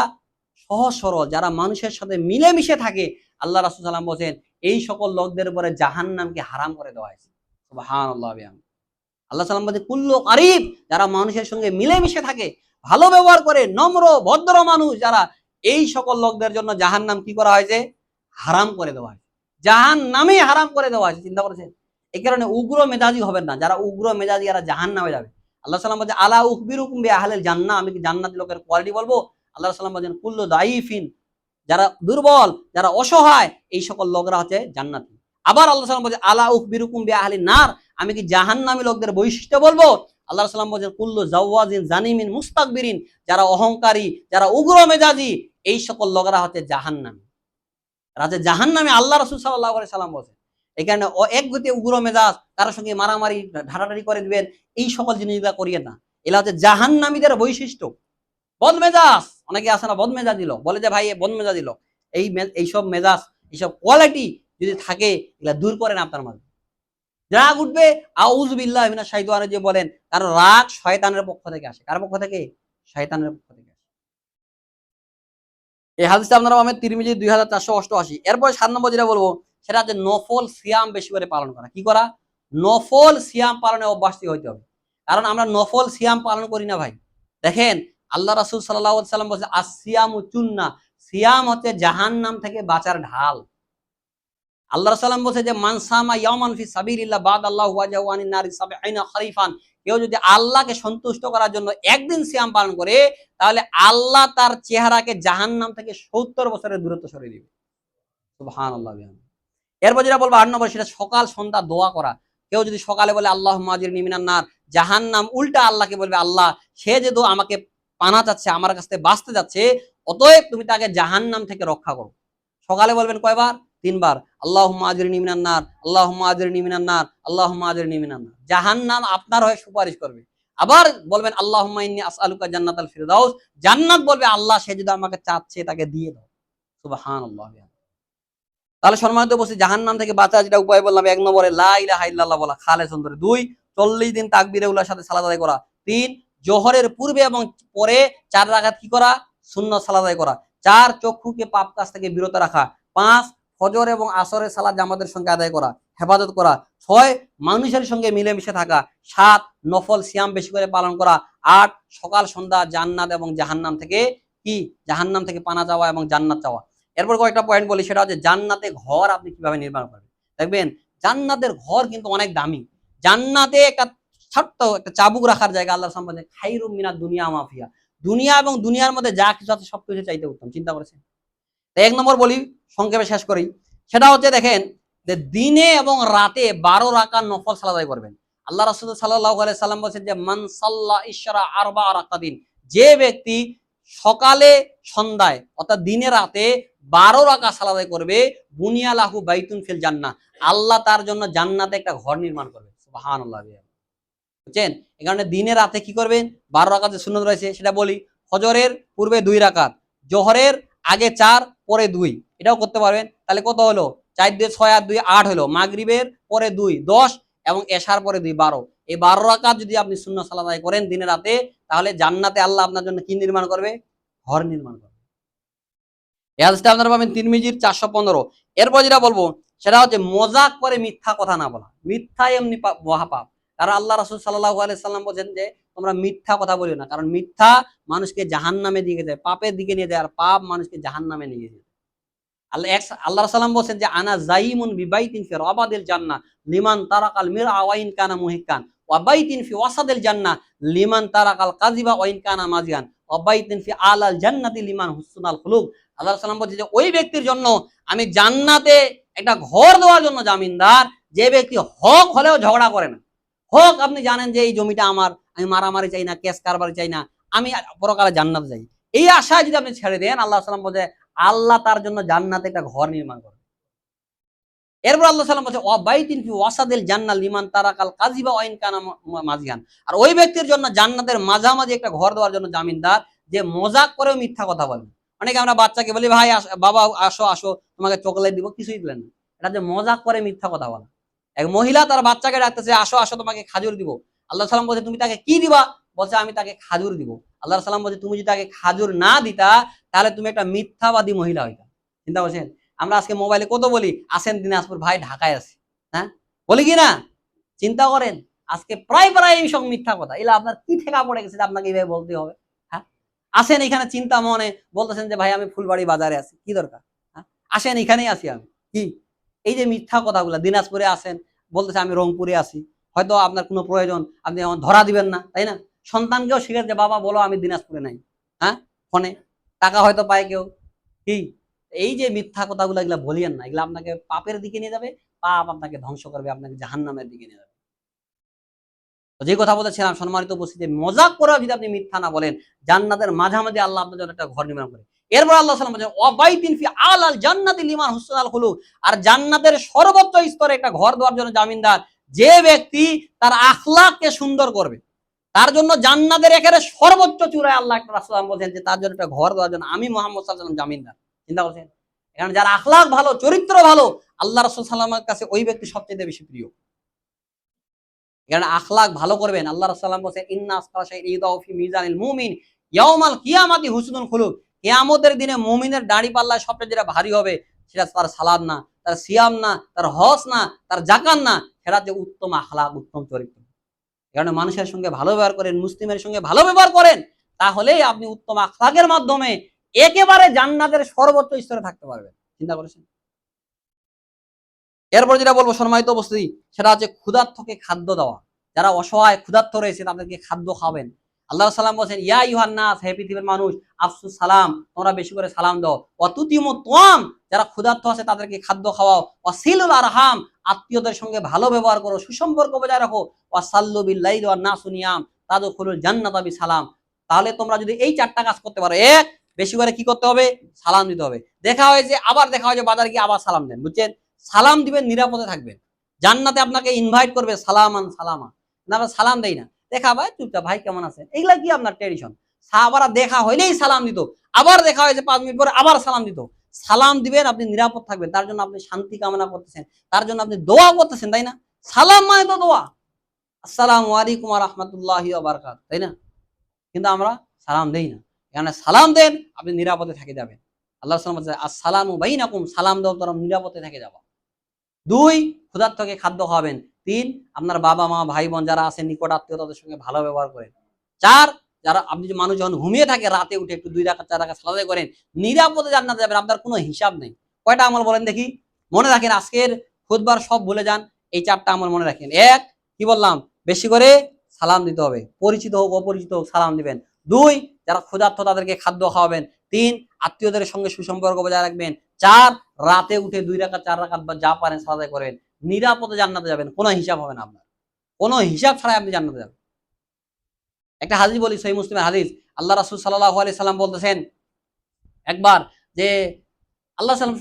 সহজ সরল, যারা মানুষের সাথে মিলেমিশে থাকে, আল্লাহ রাসূল সাল্লাম বলছেন এই সকল লোকদের উপরে জাহান্নামকে হারাম করে দেওয়া হয়েছে। সুবহানাল্লাহ। আল্লাহ সাল্লাম বলছেন কুল্লু কারিব, যারা মানুষের সঙ্গে মিলেমিশে থাকে, ভালো ব্যবহার করে, নম্র ভদ্র মানুষ যারা, এই সকল লোকদের জন্য জাহান্নাম কি করা হয়েছে? হারাম করে দেওয়া হয়েছে, জাহান্নামে হারাম করে দেওয়া হয়েছে। চিন্তা করেছেন? এই কারণে উগ্র মেজাজি হবেন না, যারা উগ্র মেজাজি এরা জাহান্নামে যাবে। আল্লাহ সাল্লাম বলছে আলা উখবিরুকুম বিআহলিল জান্নাহ, আমি কি জান্নাতি লোকের কোয়ালিটি বলবো? আল্লাহ সাল্লাম বলছেন কুল্লু দাইফিন, যারা দুর্বল, যারা অসহায়, এই সকল লোকরা হচ্ছে জান্নাতি। আবার আল্লাহ সাল্লাম বলছে আলা উখবিরুকুম বিআহলিন নার, আমি কি জাহান্নামী লোকদের বৈশিষ্ট্য বলবো? আল্লাহ সাল্লাম বলছেন কুল্লু জাওয়াজিন জানিমিন মুস্তাকবিরিন, যারা অহংকারী, যারা উগ্র মেজাজি, এই সকল লোকরা হচ্ছে জাহান্নামী, রাজা জাহান্নামে। আল্লাহ রাসূল সাল্লাল্লাহু আলাইহি সাল্লাম বলেন এখানে এক গতি উগ্র মেজাজ, কারোর সঙ্গে মারামারি ঢাটাঢাটি করে দিবেন, এই সকল জিনিসগুলো করিয়ে না, এগুলা হচ্ছে জাহান্নামীদের বৈশিষ্ট্য। বদমেজাজ, অনেকে আছে না বদমেজাজি লোক, বলে যে ভাই এ বদমেজাজি লোক, এইসব মেজাজ, এইসব কোয়ালিটি যদি থাকে, এগুলা দূর করেন আপনার মাঝে। রাগ উঠবে, আউযু বিল্লাহি মিনাশ শাইতানির রাজিম বলেন, কারণ রাগ শয়তানের পক্ষ থেকে আসে। কার পক্ষ থেকে? শয়তানের পক্ষ থেকে। এই হাদিসটা আপনারা পাবেন তিরমিজি 2488। এরপর 7 নম্বর যেটা বলবো সেটা হচ্ছে নফল সিয়াম বেশি করে পালন করা। কি করা? নফল সিয়াম পালনে অভ্যাসী হইতে হবে। কারণ আমরা নফল সিয়াম পালন করি না ভাই। দেখেন আল্লাহ রাসূল সাল্লাল্লাহু আলাইহি সাল্লাম বলেছে আসিয়ামু চুন্না, সিয়াম হচ্ছে জাহান্নাম থেকে বাঁচার ঢাল। আল্লাহ সাল্লাম বলছে যে মান সামা ইয়ামান ফি সাবিলিল্লাহ বাদাল্লাহু ওয়াজহু আনিন নারি ৭০ খরিফান, কেউ যদি আল্লাহকে সন্তুষ্ট করার জন্য একদিন সিয়াম পালন করে, তাহলে আল্লাহ তার চেহারাকে জাহান্নাম থেকে ৭০ বছরের দূরত্ব সরিয়ে দিবে। সুবহানাল্লাহ। এরপর যেটা বলবো ৮ নম্বর, সেটা সকাল সন্ধ্যা দোয়া করা। কেউ যদি সকালে বলে আল্লাহুম্মা আজিরনি মিনান নার, জাহান্নাম উল্টা আল্লাহকে বলবে আল্লাহ সে যেহেতু আমাকে পানা চাচ্ছে, আমার কাছ থেকে বাঁচতে যাচ্ছে, অতএব তুমি তাকে জাহান্নাম থেকে রক্ষা করো। সকালে বলবেন কয়বার? ৩ বার, আল্লাহুম্মা আজিরনি মিনান নার, আল্লাহুম্মা আজিরনি মিনান নার, আল্লাহুম্মা আজিরনি মিনান নার। জাহান্নাম আপনার হয়ে সুপারিশ করবে। আবার বলবেন আল্লাহুম্মা ইন্নী আসআলুকা জান্নাতাল ফিরদাউস, জান্নাত বলবে আল্লাহ সে যদি আমাকে চাচ্ছে তাকে দিয়ে দাও। সুবহানাল্লাহ। তাহলে সম্মানিত উপস্থিতি, জাহান্নাম থেকে বাঁচার যেটা উপায় বললাম, ১ নম্বরে লা ইলাহা ইল্লাল্লাহ বলা খালেস অন্তরে, ২ ৪০ দিন তাকবীরে উলার সাথে সালাত আদায় করা, ৩ জোহরের পূর্বে এবং পরে ৪ রাকাত কি করা? সুন্নত সালাত আদায় করা, ৪ চক্ষুকে পাপ কাজ থেকে বিরত রাখা, ৫ ফজর এবং আসরের সালাত জামাতের সঙ্গে আদায় করা, হেফাজত করা, ৬ মানুষের সঙ্গে মিলেমিশে থাকা, ৭ নফল সিয়াম বেশি করে পালন করা, ৮ সকাল সন্ধ্যা জান্নাত এবং জাহান্নাম থেকে কি? জাহান্নাম থেকে পানা চাওয়া এবং জান্নাত চাওয়া। এরপর কয়েকটা পয়েন্ট বলি, সেটা হচ্ছে জান্নাতে ঘর আপনি কিভাবে নির্মাণ করবেন। দেখবেন জান্নাতের ঘর কিন্তু অনেক দামি। জান্নাতে একটা ছোট্ট একটা চাবুক রাখার জায়গা আল্লাহ সম্বন্ধে খাইরুম মিনাদ দুনিয়া মাফিয়া, দুনিয়া এবং দুনিয়ার মধ্যে যা কিছু আছে সবকিছু চাইতে উত্তম। চিন্তা করেছেন? ১ নম্বর বলি, সংক্ষেপে শেষ করি, সেটা হচ্ছে দেখেন যে দিনে এবং রাতে ১২ রাকাত নফল সালাত আদায় করবেন। আল্লাহ রাসূল সাল্লাল্লাহু আলাইহি সাল্লাম বলেছেন যে মান সাল্লা ইশরা আরবা রাকাতিন, যে ব্যক্তি সকালে সন্ধ্যায় অর্থাৎ দিনে রাতে ১২ রাকাত সালাত আদায় করবে, বুনিয়া লাহু বাইতুন ফিল জান্নাহ, আল্লাহ তার জন্য জান্নাতে একটা ঘর নির্মাণ করবে। সুবহানাল্লাহ। বুঝছেন? এই কারণে দিনে রাতে কি করবেন? ১২ রাকাত যে সুন্নত রয়েছে সেটা বলি, ফজরের পূর্বে ২ রাকাত, জোহরের আগে ৪ পরে ২, এটাও করতে পারবেন। তাহলে কত হলো? ৪ দিয়ে ৬ আর ২ ৮ হলো। মাগরিবের পরে ২ ১০ এবং এশার পরে ২ ১২। এই ১২ রাকাত যদি আপনি সুন্নত সালাত আদায় করেন দিনে রাতে, তাহলে জান্নাতে আল্লাহ আপনার জন্য কি নির্মাণ করবে? ঘর নির্মাণ করবে। এই হাদিসটা আপনারা পাবেন তিরমিজির ৪১৫। এরপর যেটা বলবো সেটা হচ্ছে মজাক করে মিথ্যা কথা না বলা। মিথ্যা এমনি মহাপাপ। কারণ আল্লাহ রাসূল সাল্লাল্লাহু আলাইহি সাল্লাম বলেছেন যে তোমরা মিথ্যা কথা বলিও না, কারণ মিথ্যা মানুষকে জাহান্নামে নিয়ে যায়, পাপের দিকে নিয়ে যায়, আর পাপ মানুষকে জাহান্নামে নিয়ে যায়। আল্লাহ সাল্লাম বলছেন যে আনা জাইমুন বিবাইতিন ফি রাবাদিল জান্নাহ লিমান তারাকাল মিরআ ওয়া ইন কানা মুহিক্কান ওয়া বাইতিন ফি ওয়াসাদিল জান্নাহ লিমান তারাকাল কাযিবা ওয়া ইন কানা মাজিয়ান ওয়া বাইতিন ফি আলাল জান্নাতি লিমান হুসনুল খুলুক। আল্লাহ সাল্লাম বলছে যে ওই ব্যক্তির জন্য আমি জান্নাতে একটা ঘর দেওয়ার জন্য জামিনদার, যে ব্যক্তি হক হলেও ঝগড়া করে না। হক আপনি জানেন যে এই জমিটা আমার, আমি মারামারি চাই না, কেস কারবার চাই না, আমি পরকালে জান্নাত চাই, এই আশায় যদি আপনি ছেড়ে দেন, আল্লাহ সাল্লাম বলছে আল্লাহ তার জন্য জান্নাতে একটা ঘর নির্মাণ করবে। এরপর আল্লাহ সাল্লাম বলছে ওয়াবাইতিন ফি ওয়াসাদিল জান্নাহ লিমান তারাকাল কাযিবা ওয়া ইন কানা মাজিয়ান, আর ওই ব্যক্তির জন্য জান্নাতের মাঝামাঝি একটা ঘর দেওয়ার জন্য জামিনদার, যে মজাক করেও মিথ্যা কথা বলে। অনেকে আমরা বাচ্চাকে বলি ভাই বাবা আসো আসো তোমাকে চকলেট দিব, কিছুই দিলেন না। এটা যে মজাক করে মিথ্যা কথা বলা। এক মহিলা তার বাচ্চাকে ডাকতেছে, আসো আসো তোমাকে খাজুর দিব। আল্লাহ সাল্লাম বলছে তুমি তাকে কি দিবা? বলছে আমি তাকে খাজুর দিব। আল্লাহ সাল্লাম বলছে তুমি যদি তাকে খাজুর না দিতা তাহলে তুমি একটা মিথ্যাবাদী মহিলা হইতা। চিন্তা করছেন? আমরা আজকে মোবাইলে কত বলি আসেন দিনাজপুর, ভাই ঢাকায় আছি, হ্যাঁ বলি কি না? চিন্তা করেন আজকে প্রায় প্রায় এইসব মিথ্যা কথা, এগুলো আপনার কি ঠেকা পড়ে গেছে আপনাকে এইভাবে বলতে হবে? হ্যাঁ আসেন এখানে, চিন্তা মনে বলতেছেন যে ভাই আমি ফুলবাড়ি বাজারে আছি, কি দরকার? হ্যাঁ আসেন এখানেই আছি আমি, কি এই যে মিথ্যা কথাগুলো, দিনাজপুরে আসেন বলতেছে আমি রংপুরে আছি, হয়তো আপনার কোনো প্রয়োজন আপনি আমার ধরা দিবেন না, তাই না? সন্তানকেও শিখেছে বাবা বলো আমি দিনাজপুরে নাই, হ্যাঁ ফোনে টাকা হয়তো পায় কেউ, কি এই যে মিথ্যা কথাগুলো এগুলা বলিয়েন না, এগুলো আপনাকে পাপের দিকে নিয়ে যাবে, পাপ আপনাকে ধ্বংস করবে, আপনাকে জাহান্নামের দিকে নিয়ে যাবে। যে কথা বলেছিলাম সম্মানিত উপস্থিতি, মজাক করে যদি আপনি মিথ্যা না বলেন, জান্নাতের মাঝামাঝি আল্লাহ আপনার জন্য একটা ঘর নির্মাণ করে। এরপর আল্লাহ সাল্লাম বলেন ওয়াবাইতিন ফি আলাল জান্নাতি লিমান হুসনাল খুলুক, আর জান্নাতের সর্বোচ্চ স্তরে একটা ঘর দেওয়ার জন্য জামিনদার যে ব্যক্তি তার আখলাককে সুন্দর করবে, তার জন্য জান্নাতের একেবারে সর্বোচ্চ চূড়ায় আল্লাহ একটা রাসূল বলেন যে তার জন্য একটা ঘর দেওয়ার জন্য আমি মুহাম্মদ সাল্লাল্লাহু আলাইহি ওয়াসাল্লাম জামিনদার। চিন্তা করছেন? এখানে যার আখলাক ভালো, চরিত্র ভালো, আল্লাহ রাসূল সাল্লাল্লাহু আলাইহি ওয়াসাল্লামের কাছে ওই ব্যক্তি সবচেয়ে বেশি প্রিয়। এখানে আখলাক ভালো করবেন। আল্লাহ রাসূল সাল্লাল্লাহু আলাইহি ওয়াসাল্লাম বলেছেন ইন্না আসকালা শাইইন ইউদাউ ফি মিজানিল মুমিন ইয়াউমাল কিয়ামাতি হুসনুল খুলুক, কিয়ামতের দিনে মুমিনের দাড়ি পাল্লায় সবচেয়ে যেটা ভারী হবে সেটা তার সালাত না, তার সিয়াম না, তার হজ না, তার যাকাত না, সেটা যে উত্তম আখলাক, উত্তম চরিত্র। কারণ মানুষের সঙ্গে ভালো ব্যবহার করেন, মুসলিমের সঙ্গে ভালো ব্যবহার করেন, তাহলেই আপনি উত্তম আখলাকের মাধ্যমে একেবারে জান্নাতের সর্বোচ্চ স্তরে থাকতে পারবেন। চিন্তা করেছেন? এরপর যেটা বলবো সম্মানিত উপস্থিতি, সেটা হচ্ছে ক্ষুধার্তকে খাদ্য দেওয়া। যারা অসহায় ক্ষুধার্ত রয়েছে তাদেরকে খাদ্য খাবেন। আল্লাহ সাল্লাম বলছেন ইয়া ইউহান নাস, হে পৃথিবীর মানুষ, আফসুস সালাম, তোমরা বেশি করে সালাম দাও। ওয়াতুতিমু তোয়াম, যারা ক্ষুধার্ত আছে তাদেরকে খাদ্য খাওয়াও। ওয়াসিলুল আরহাম, আত্মীয়দের সঙ্গে ভালো ব্যবহার করো, সুসম্পর্ক বজায় রাখো। ওয়াসাল্লু বিল লাইলি ওয়ান নাসু নিয়াম তাদখুলুল জান্নাতা বিসালাম। তাহলে তোমরা যদি এই চারটা কাজ করতে পারো, এক, বেশি করে কি করতে হবে? সালাম দিতে হবে। দেখা হয় যে আবার দেখা হয় যে বাজারে গিয়ে আবার সালাম দেন, বুঝছেন? সালাম দিবেন, নিরাপদে থাকবেন। জান্নাতে আপনাকে ইনভাইট করবে সালামান সালামা, না আমরা সালাম দেই না, দেখা ভাই চুপচাপ, ভাই কেমন আছেন, এগুলা কি আপনার ট্রেডিশন? সাহাবারা দেখা হইলেই সালাম দিত, আবার দেখা হয়েছে 5 মিনিট পরে আবার সালাম দিত। সালাম দিবেন, আপনি নিরাপদ থাকবেন, তার জন্য আপনি শান্তি কামনা করতেছেন, তার জন্য আপনি দোয়া করতেছেন, তাই না? সালাম মানে তো দোয়া, আসসালামু আলাইকুম ওয়া রাহমাতুল্লাহি ওয়া বারাকাতুহু, তাই না? কিন্তু আমরা সালাম দেই না। এখানে সালাম দেন, আপনি নিরাপদে থেকে যাবেন। আল্লাহ সাল্লাম বলছে আসসালামু বাইনাকুম, সালাম দাও তোমরা নিরাপদে থেকে যাবা। 2, ক্ষুধার্তকে খাদ্য খাওয়াবেন। 3, আপনার বাবা মা ভাই বোন যারা আছেন নিকট আত্মীয় তাদের সঙ্গে ভালো ব্যবহার করেন। 4, যারা আপনি যে মানুষ যখন ঘুমিয়ে থাকে রাতে উঠে একটু 2 রাকাত 4 রাকাত সালাত আদায় করেন, নিরাপদে জান্নাতে যাবেন, আপনার কোনো হিসাব নেই। কয়টা আমল বলেন দেখি? মনে রাখেন, আজকের খুতবার সব ভুলে যান, এই 4টা আমল মনে রাখেন। 1, কি বললাম? বেশি করে সালাম দিতে হবে, পরিচিত হোক অপরিচিত হোক সালাম দিবেন। 2, যারা ক্ষুধার্ত তাদেরকে খাদ্য খাওয়াবেন। 3, আত্মীয়দের সঙ্গে সুসম্পর্ক বজায় রাখবেন। 4, রাতে উঠে 2 রাকাত 4 রাকাত বা যা পারেন সালাত আদায় করবেন। নিরাপদে জান্নাতে যাবেন, কোনো হিসাব হবে না আপনার, কোনো হিসাব ছাড়াই আপনি জান্নাতে যাবেন। একটা হাদিস বলি, সহিহ মুসলিমের হাদিস। আল্লাহ রাসূল সাল্লাল্লাহু আলাইহি সাল্লাম বলতেছেন একবার যে আল্লাহ সাল্লাম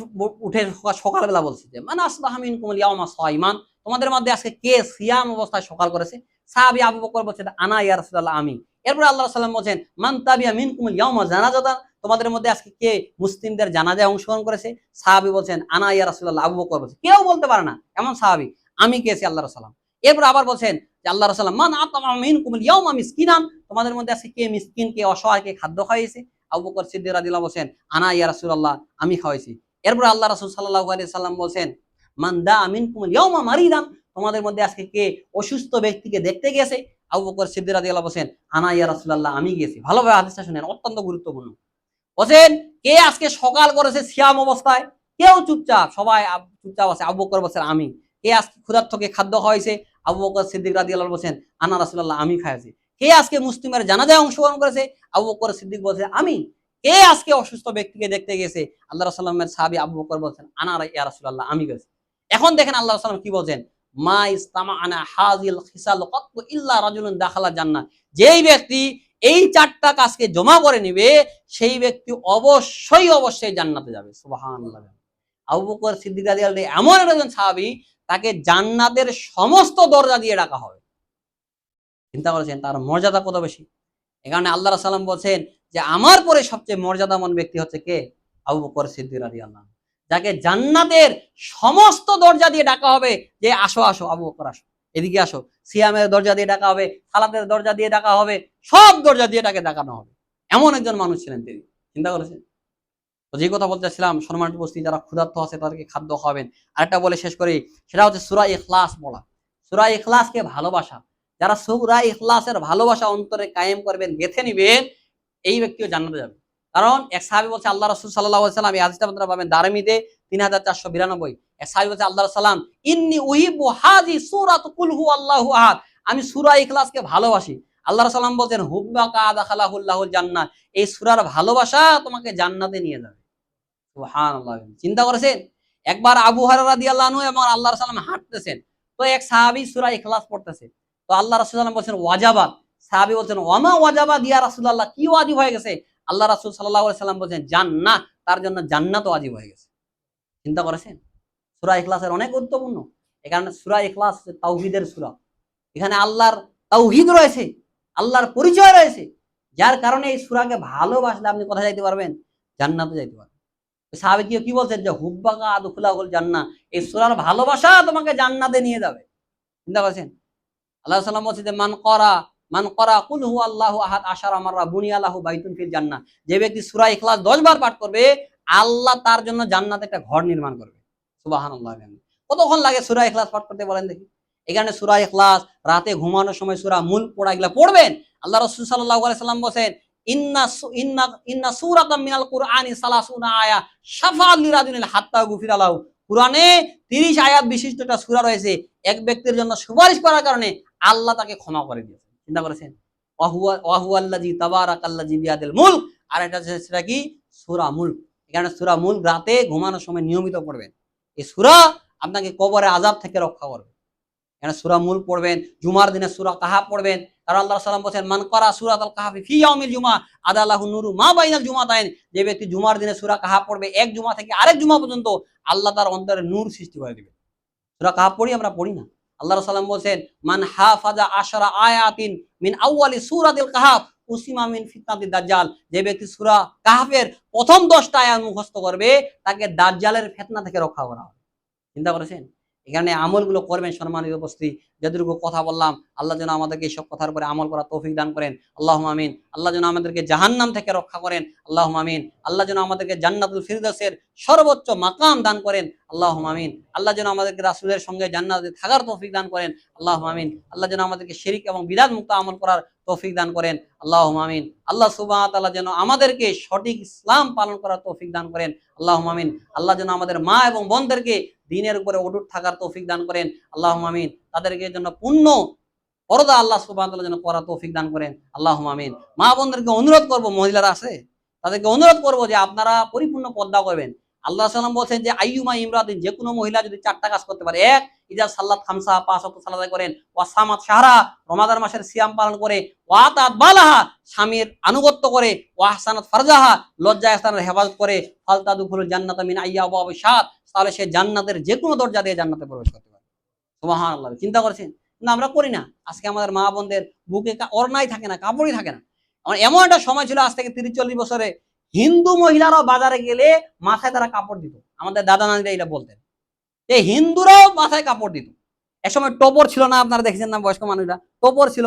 উঠে সকালবেলা বলছে যে মান আসবাহা মিনকুমুল ইয়াওমা সাইমান, তোমাদের মধ্যে আজকে কে সিয়াম অবস্থায় সকাল করেছে? সাহাবী আবু বকর বলছে আনা ইয়া রাসূলুল্লাহ, আমি। এরপর আল্লাহ সাল্লাম বলছেন মান তাবিয়া মিনকুমুল ইয়াওমা জানাজাতান, তোমাদের মধ্যে আজকে কে মুসলিমদের জানাজায় অংশগ্রহণ করেছে? সাহাবী বলছেন আনা ইয়া রাসূলুল্লাহ, আবু বকর বলছে, কেউ বলতে পারে না এমন সাহাবী, আমি গেছি আল্লাহ রাসূল। এরপর আবার বলছেন যে আল্লাহ রাসূল মান আতামা মিনকুমুল ইয়াওমা মিসকিনান, তোমাদের মধ্যে আজকে কে মিসকিন, কে অসহায়কে খাদ্য খাইয়েছে? আবু বকর সিদ্দিক রাদিয়াল্লাহু বলছেন আনা ইয়া রাসূলুল্লাহ, আমি খাওয়াইছি। এরপর আল্লাহ রাসূল সাল্লাল্লাহু আলাইহি সাল্লাম বলছেন মান দা মিনকুমুল ইয়াওমা মারিদান, তোমাদের মধ্যে আজকে কে অসুস্থ ব্যক্তিকে দেখতে গেছে? আবু বকর সিদ্দিক রাদিয়াল্লাহু বলছেন আনা ইয়া রাসূলুল্লাহ, আমি গেছি। ভালোভাবে হাদিসটা শুনেন, অত্যন্ত গুরুত্বপূর্ণ। বলছেন কে আজকে সকাল করেছে সিয়াম অবস্থায়? কেউ চুপচাপ, সবাই চুপচাপ আছে। আবু বকর বলছেন আমি। কে আজকে ক্ষুধার্তকে খাদ্য খাওয়াইছে? আবু বকর সিদ্দিক রাদিয়াল্লাহু বলছেন আনা রাসূলুল্লাহ, আমি খাইছি। কে আজকে মুসলিমের জানাজায় অংশগ্রহণ করেছে? আবু বকর সিদ্দিক বলছে আমি। কে আজকে অসুস্থ ব্যক্তিকে দেখতে গেছে? আল্লাহ রাসূলের সাহাবী আবু বকর বলছেন আনা ইয়া রাসূলুল্লাহ, আমি গেছি। এখন দেখেন আল্লাহ রাসূল কি বলছেন, মা ইসতামাআনা হাযিল খিসাল কাত্তু ইল্লা রাজুলুন দাখালা জান্নাহ, যেই ব্যক্তি এই 4টা কাজকে জমা করে নিবে সেই ব্যক্তি অবশ্যই অবশ্যই জান্নাতে যাবে। সুবহানাল্লাহ। আবু বকর সিদ্দিক রাদিয়াল্লাহু আনহু এমন একজন সাহাবী, তাকে জান্নাতের সমস্ত দরজা দিয়ে ডাকা হবে। চিন্তা করেছেন তার মর্যাদা কত বেশি? এখানে আল্লাহ রাসূল বলছেন যে আমার পরে সবচেয়ে মর্যাদাবান ব্যক্তি হচ্ছে কে? আবু বকর সিদ্দিক রাদিয়াল্লাহু আনহু। যাকে জান্নাতের সমস্ত দরজা দিয়ে ডাকা হবে যে আসো আসো আবু বকর আসো, এদিকে আসো। সিয়ামের দরজা দিয়ে ডাকা হবে, সালাতের দরজা দিয়ে ডাকা হবে, সব দরজা দিয়ে তাকে ডাকানো হবে। এমন একজন মানুষ ছিলেন তিনি। চিন্তা করেছেন? তো যে কথা বলতেছিলাম, সম্মানিত উপস্থিতি, যারা ক্ষুধার্ত আছে তাদেরকে খাদ্য খাওয়াবেন। আরেকটা বলে শেষ করি, সেটা হচ্ছে সূরা ইখলাস পড়া। সূরা ইখলাসকে ভালোবাসা। যারা সূরা ইখলাসের ভালোবাসা অন্তরে কায়েম করবেন, গেঁথে নিবেন, এই ব্যক্তিও জান্নাতে যাবে। কারণ এক সাহাবী বলছে, আল্লাহ রাসূল সাল্লাল্লাহু আলাইহি ওয়াসাল্লাম, এই হাদিসটা আপনারা পাবেন দারমিতে 3492। এক সাহাবী বলছে, আল্লাহ রাসূল সাল্লাম, ইন্নী উহিব্বু হাযি সূরাতু কুল হুয়াল্লাহু আহাদ, আমি সূরা ইখলাসকে ভালোবাসি। আল্লাহ রাসূল সাল্লাম বলছেন, হুব্বাকা আদখালাহুল্লাহুল জান্নাহ, এই সূরার ভালোবাসা তোমাকে জান্নাতে নিয়ে যাবে। সুবহানাল্লাহ। চিন্তা করেছেন? একবার আবু হুরায়রা রাদিয়াল্লাহু আনহু এবং আল্লাহ রাসূল সাল্লাল্লাহু আলাইহি ওয়াসাল্লাম হাঁটতেছেন, তো এক সাহাবী সূরা ইখলাস পড়তেছে। তো আল্লাহ রাসূল সাল্লাল্লাহু আলাইহি ওয়াসাল্লাম বলছেন ওয়াজাবাত। সাহাবী বলছেন, ওয়ামা ওয়াজাবাত ইয়া রাসূলুল্লাহ, কি ওয়াজিব হয়ে গেছে? আল্লাহ রাসূল সাল্লাল্লাহু আলাইহি ওয়াসাল্লাম বলছেন, জান্নাহ, তার জন্য জান্নাত ওয়াজিব হয়ে গেছে। চিন্তা করেছেন? সূরা ইখলাসের অনেক গুরুত্বপূর্ণ। এখানে সূরা ইখলাস তাওহীদের সূরা। এখানে আল্লাহর তাওহীদ রয়েছে, আল্লাহর পরিচয় রয়েছে, যার কারণে এই সূরাকে ভালোবাসলে আপনি কোথায় যাইতে পারবেন? জান্নাতে যাইতে পারবেন। সাহাবী কি বলছেন যে হুব্বাকা আদখুলাহুল জান্নাহ, এই সূরার ভালোবাসা তোমাকে জান্নাতে নিয়ে যাবে। চিন্তা করেছেন? আল্লাহ সাল্লাম বলছে যে মান করা কুল হুয়াল্লাহু আহাদ আশারা মাররা বুনিয়া লাহু বাইতুন ফিল জান্নাহ, যে ব্যক্তি সূরা ইখলাস 10 বার পাঠ করবে, আল্লাহ তার জন্য জান্নাতে একটা ঘর নির্মাণ করবে। সুবহানাল্লাহ। কতক্ষণ লাগে সূরা ইখলাস পাঠ করতে বলেন দেখি? এখানে সূরা ইখলাস রাতে ঘুমানোর সময় সূরা মুলক পড়া, এগুলা পড়বেন। আল্লাহ রাসূল সাল্লাল্লাহু আলাইহি সাল্লাম বলেন, ইন্না সূরাতাম মিনাল কুরআনি সালাসুনা আয়া শাফাআত লিরাজুলিন হাত্তা গুফিরা লাহু, কুরআনে 30 আয়াত বিশিষ্ট একটা সূরা রয়েছে, এক ব্যক্তির জন্য সুপারিশ করার কারণে আল্লাহ তাকে ক্ষমা করে দিয়েছেন। চিন্তা করেছেন? ওয়াহুয়াল্লাযী তাবারাকাল্লাযী বিয়াদিল মুলক, আর এটা হচ্ছে সেটা কি? সূরা মুলক। এখানে সূরা মুলক রাতে ঘুমানোর সময় নিয়মিত পড়বেন। এই সূরা আপনাকে কবরের আযাব থেকে রক্ষা করবে। এখানে সূরা মুলক পড়বেন, জুমার দিনে সূরা কাহাফ পড়বেন। কারণ আল্লাহ সাল্লাম বলেন, মান করা সূরাতাল কাহাফি ফি ইয়াউমিল জুমআ আদালাহু নূরু মা বাইনাল জুমাতাইন, যে ব্যক্তি জুমার দিনে সূরা কাহাফ পড়বে, এক জুমা থেকে আরেক জুমা পর্যন্ত আল্লাহ তার অন্তরে নূর সৃষ্টি করে দিবেন। সূরা কাহাফ পড়ি, আমরা পড়ি না। আল্লাহ রাসূল সাল্লাল্লাহু আলাইহি ওয়াসাল্লাম বলেন, মান হাফাজা আশরা আয়াতিন মিন আউয়ালি সূরাতিল কাহাফ উসিমা মিন ফিতনাতিদ দাজ্জাল, যে ব্যক্তি সূরা কাহাফের প্রথম 10টা আয়াত মুখস্থ করবে, তাকে দাজ্জালের ফিতনা থেকে রক্ষা করা হবে। চিন্তা করেছেন? এখানে আমলগুলো করবেন। সম্মানিত উপস্থিতি, যতটুকু কথা বললাম, আল্লাহ যেন আমাদেরকে এইসব কথার উপরে আমল করার তৌফিক দান করেন। আল্লাহুম্মা আমিন। আল্লাহ যেন আমাদেরকে জাহান্নাম থেকে রক্ষা করেন। আল্লাহুম্মা আমিন। আল্লাহ যেন আমাদেরকে জান্নাতুল ফিরদাউসের সর্বোচ্চ মাকাম দান করেন। আল্লাহুম্মা আমিন। আল্লাহ যেন আমাদেরকে রাসূলের সঙ্গে জান্নাতে থাকার তৌফিক দান করেন। আল্লাহুম্মা আমিন। আল্লাহ যেন আমাদেরকে শিরক এবং বিদআত মুক্ত আমল করার তৌফিক দান করেন। আল্লাহুম্মা আমিন। আল্লাহ সুবহানাহু ওয়া তাআলা যেন আমাদেরকে সঠিক ইসলাম পালন করার তৌফিক দান করেন। আল্লাহুম্মা আমিন। আল্লাহ যেন আমাদের মা এবং বোনদেরকে দ্বীনের উপরে অটুট থাকার তৌফিক দান করেন। আল্লাহুম্মা আমিন। তাদেরকে জন্য পূর্ণ পর্দা আল্লাহ সুবহানাহু ওয়া তাআলা যেন করার তৌফিক দান করেন। আল্লাহুম্মা আমিন। মা বোনদেরকে অনুরোধ করব, মহিলারা আছে, তাদেরকে অনুরোধ করব যে আপনারা পরিপূর্ণ পর্দা করবেন। আল্লাহ সাল্লাম বলছেন যে আইয়ুমা ইমরাতিন, যে কোনো মহিলা যদি 4টা কাজ করতে পারে, এক, ইজা সাল্লাত খামসা, 5 ওয়াক্ত সালাত আদায় করেন, ওয়া সামাত শাহরা, রমাদান মাসের সিয়াম পালন করে, ওয়া আতাত বালাহা, স্বামীর আনুগত্য করে, ওয়া আহসানাত ফারজাহা, লজ্জা স্থানের হেফাজত করে, ফালতাদুখুলুল জান্নাতা মিন আইয়া আবওয়াবিশ শাত, তাহলে সে জান্নাতের যে কোনো দরজা দিয়ে জান্নাতে প্রবেশ করতে পারে। সুবহানাল্লাহ। চিন্তা করেছেন? কিন্তু আমরা করি না। আজকে আমাদের মা বোনদের বুকে ওড়নাই থাকে না, কাপড়ই থাকে না। এমন একটা সময় ছিল আজ থেকে 30-40 বছরে, হিন্দু মহিলারাও বাজারে গেলে মাথায় তারা কাপড় দিত। আমাদের দাদা নানিরা এটা বলতেন যে হিন্দুরাও মাথায় কাপড় দিত। একসময় টোপর ছিল না, আপনারা দেখেছেন না, বয়স্ক মানুষরা টোপর ছিল।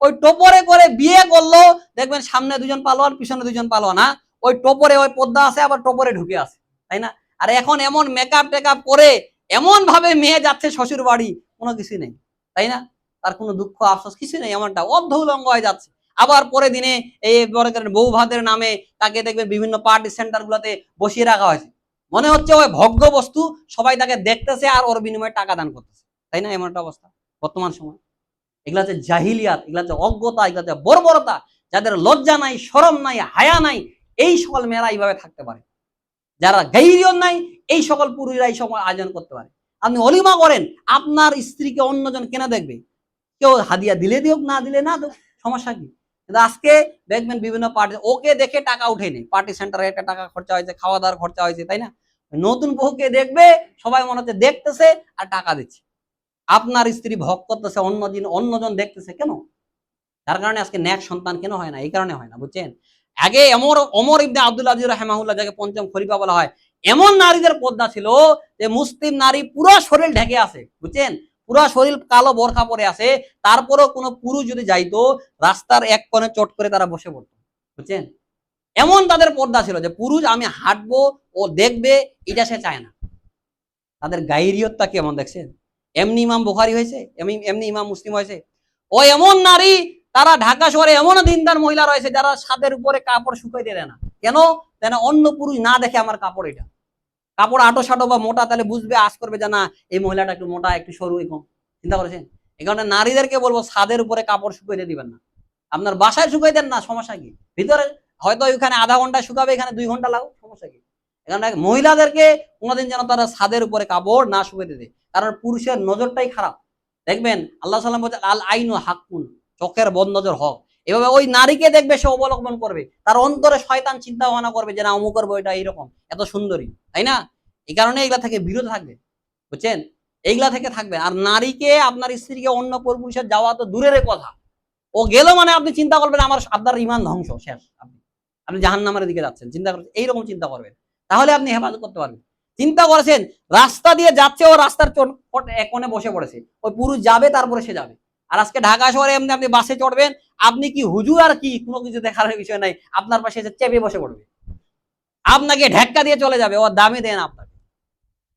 ওই টোপরে করে বিয়ে করলো, দেখবেন সামনে 2জন পালোয়ান, পিছনে 2জন পালোয়ান। ওই টোপরে ওই পর্দা আছে, আবার টোপরে ঢুকে আছে, তাই না? আর এখন এমন মেকআপ টেকআপ করে এমন ভাবে মেয়ে যাচ্ছে শ্বশুর বাড়ি, কোনো কিছু নেই, তাই না? তার কোনো দুঃখ আফসোস কিছু নেই, এমনটা অর্ধ উলঙ্গ হয়ে যাচ্ছে। আবার পরে দিনে এই বড় বউ ভাতের নামে তাকে দেখবেন বিভিন্ন পার্টি সেন্টার গুলোতে বসিয়ে রাখা হয়েছে। মনে হচ্ছে ওই ভোগ্য বস্তু, সবাই তাকে দেখতেছে আর ওর বিনিময়ে টাকা দান করতেছে, তাই না? এমন একটা অবস্থা বর্তমান সময়। এগুলা হচ্ছে জাহিলিয়াত, এগুলা হচ্ছে অজ্ঞতা, এগুলা হচ্ছে বর্বরতা। যাদের লজ্জা নাই, শরম নাই, হায়া নাই, এই সকল মেয়েরা এইভাবে থাকতে পারে। যারা গাইরিয়ন নাই, এই সকল পুরুষরা এই সকল আয়োজন করতে পারে। আপনি অলিমা করেন, আপনার স্ত্রীকে অন্যজন কেন দেখবে? কেউ হাদিয়া দিলে দিও, না দিলে না দিও, সমস্যা কি? কিন্তু আজকে দেখবেন বিভিন্ন পার্টি, ওকে দেখে টাকা উঠে নেই, পার্টি সেন্টারে একটা টাকা খরচা হয়েছে, খাওয়া দাওয়ার খরচা হয়েছে, তাই না? নতুন বউকে দেখবে, সবাই মনে হচ্ছে দেখতেছে আর টাকা দিচ্ছে। আপনার স্ত্রী ভোগ করতেছে, অন্যজন দেখতেছে কেন? যার কারণে আজকে ন্যাক সন্তান কেন হয় না? এই কারণে হয় না, বুঝছেন? আগে ওমর ইবনে আব্দুল আজিজ রাহিমাহুল্লাহ, যাকে পঞ্চম খলিফা বলা হয়, এমন নারীদের পর্দা ছিল যে মুসলিম নারী পুরো শরীর ঢেকে আছে, বুঝছেন, পুরো শরীর কালো বোরখা পরে আছে, তারপরেও কোনো পুরুষ যদি যাইতো রাস্তার এক কোণে চট করে তারা বসে পড়তো, বুঝছেন। এমন তাদের পর্দা ছিল যে পুরুষ আমি হাঁটবো ও দেখবে এটা সে চায় না। তাদের গাইরিয়তটা কেমন দেখছেন। এমনি ইমাম বুখারী হয়েছে, এমনি ইমাম মুসলিম হয়েছে। ও এমন নারী, তারা ঢাকা শহরে এমন দিনদার মহিলা রয়েছে যারা ছাদের উপরে কাপড় শুকাইতে দেয় না। কেন? যেন অন্য পুরুষ না দেখে আমার কাপড়, এটা কাপড় আটো সাটো বা মোটা, তাহলে বুঝবে, আশ করবে যে না এই মহিলাটা একটু মোটা, একটু সরু, এরকম চিন্তা করেছেন। এই কারণে নারীদেরকে বলবো ছাদের উপরে কাপড় শুকাইতে দিবেন না। আপনার বাসায় শুকাই দেন না, সমস্যা কি, ভিতরে হয়তো ওইখানে আধা ঘন্টা শুকাবে, এখানে 2 ঘন্টা লাগুক, সমস্যা কি। এখানে মহিলাদেরকে কোনোদিন যেন তারা ছাদের উপরে কাপড় না শুকাইতে দেয়, কারণ পুরুষের নজরটাই খারাপ। দেখবেন আল্লাহ সাল্লাম বলছে আল আইনু হাক্কুন, চোখের বদ নজর হক। এভাবে ওই নারীকে দেখবে সে অবলম্বন করবে, তার অন্তরে শয়তান চিন্তা ভাবনা করবে যে না অমুকের বইটা এইরকম এত সুন্দরী, তাই না। এই কারণে এগুলা থেকে বিরত থাকবে, বুঝছেন, এইগুলা থেকে থাকবে। আর নারীকে, আপনার স্ত্রীকে অন্য পুরুষের যাওয়া তো দূরের কথা, ও গেল মানে আপনি চিন্তা করবেন আপনার ইমান ধ্বংস, শেষ, আপনি আপনি জাহান্নামের দিকে যাচ্ছেন, চিন্তা করছেন, এইরকম চিন্তা করবেন, তাহলে আপনি হেফাজত করতে পারবেন। চিন্তা করেছেন রাস্তা দিয়ে যাচ্ছে, ও রাস্তার এক কোণে বসে পড়েছে, ওই পুরুষ যাবে তারপরে সে যাবে। আর আজকে ঢাকা শহরে এমনি আপনি বাসে চড়বেন, আপনি কি হুজুর আর কি কোনো কিছু দেখার বিষয় নাই, আপনার পাশে এসে চেপে বসে পড়বে, আপনাকে ঢেক্কা দিয়ে চলে যাবে, ও দামে দেন আপনাকে,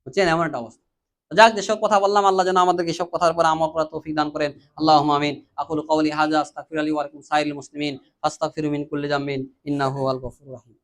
বুঝছেন, এমন একটা অবস্থা। যাক, যেসব কথা বললাম আল্লাহ যেন আমাদেরকে এসব কথার উপর আমল করার তৌফিক দান করেন। আল্লাহুম্মা আমিন। আকুলু কওলি হাযা আস্তাগফিরু লি ওয়া লাকুম সাইরিল মুসলিমিন ফাস্তাগফিরু মিন কুল্লি যামবিন ইন্নাহু হুয়াল গফুরুর রাহিম।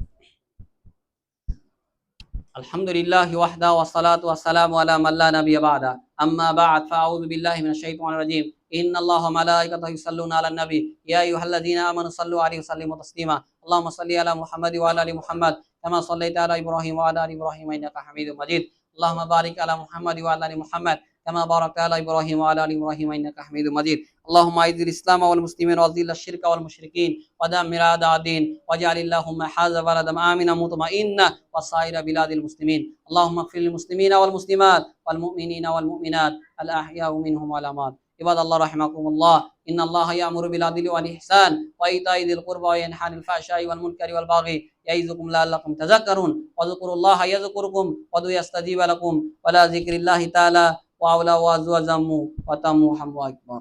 আলহামদুলিল্লাহি ওয়াহদা ওয়া সালাতু ওয়া সালামু আলা মান লা নাবিয়্যা বা'দা। আম্মা বা'দ, ফাআউযু বিল্লাহি মিনাশ শাইতানির রাজীম। ইন্নাল্লাহা ওয়া মালাইকাতাহু ইউসাল্লুনা আলান নবী ইয়া আইয়ুহাল্লাযীনা আমানু সাল্লু আলাইহি ওয়া সাল্লিমু তাসলিমা। আল্লাহুম্মা সাল্লি আলা মুহাম্মাদ ওয়া আলা আলি মুহাম্মাদ কামা সাল্লাইতা আলা ইব্রাহিম ওয়া আলা আলি ইব্রাহিম ইন্নাকা হামিদুম মাজিদ। আল্লাহুম্মা বারিক আলা মুহাম্মাদ ওয়া আলা আলি মুহাম্মাদ কামা বারাকতা আলা ইব্রাহিম ওয়া আলা আলি ইব্রাহিম ইন্নাকা হামিদুম মাজিদ। আল্লাহুম্মা আইযিল ইসলাম ওয়াল মুসলিমিন ওয়া আযিল্লাশ শিরকা ওয়াল মুশরিকিন ওয়া দাম্মির আ'দা'ad-দ্বীন ওয়াজআলিল্লাহুম্মা হাযা বালাদাম আমিনা মুতমাইন্না ওয়া সাইরা বিলাদিল মুসলিমিন। اللهم اغفر للمسلمين والمسلمات والمؤمنين والمؤمنات الأحياء منهم والأموات. عباد الله رحمكم الله، إن الله يأمر بالعدل والإحسان وإيتاء ذي القربى وينهى عن الفحشاء والمنكر والبغي يعظكم لعلكم تذكرون. واذكروا الله يذكركم وادعوه يستجيب لكم ولا ذكر الله تعالى وأولى وأعز وأجل وتم وأكبر.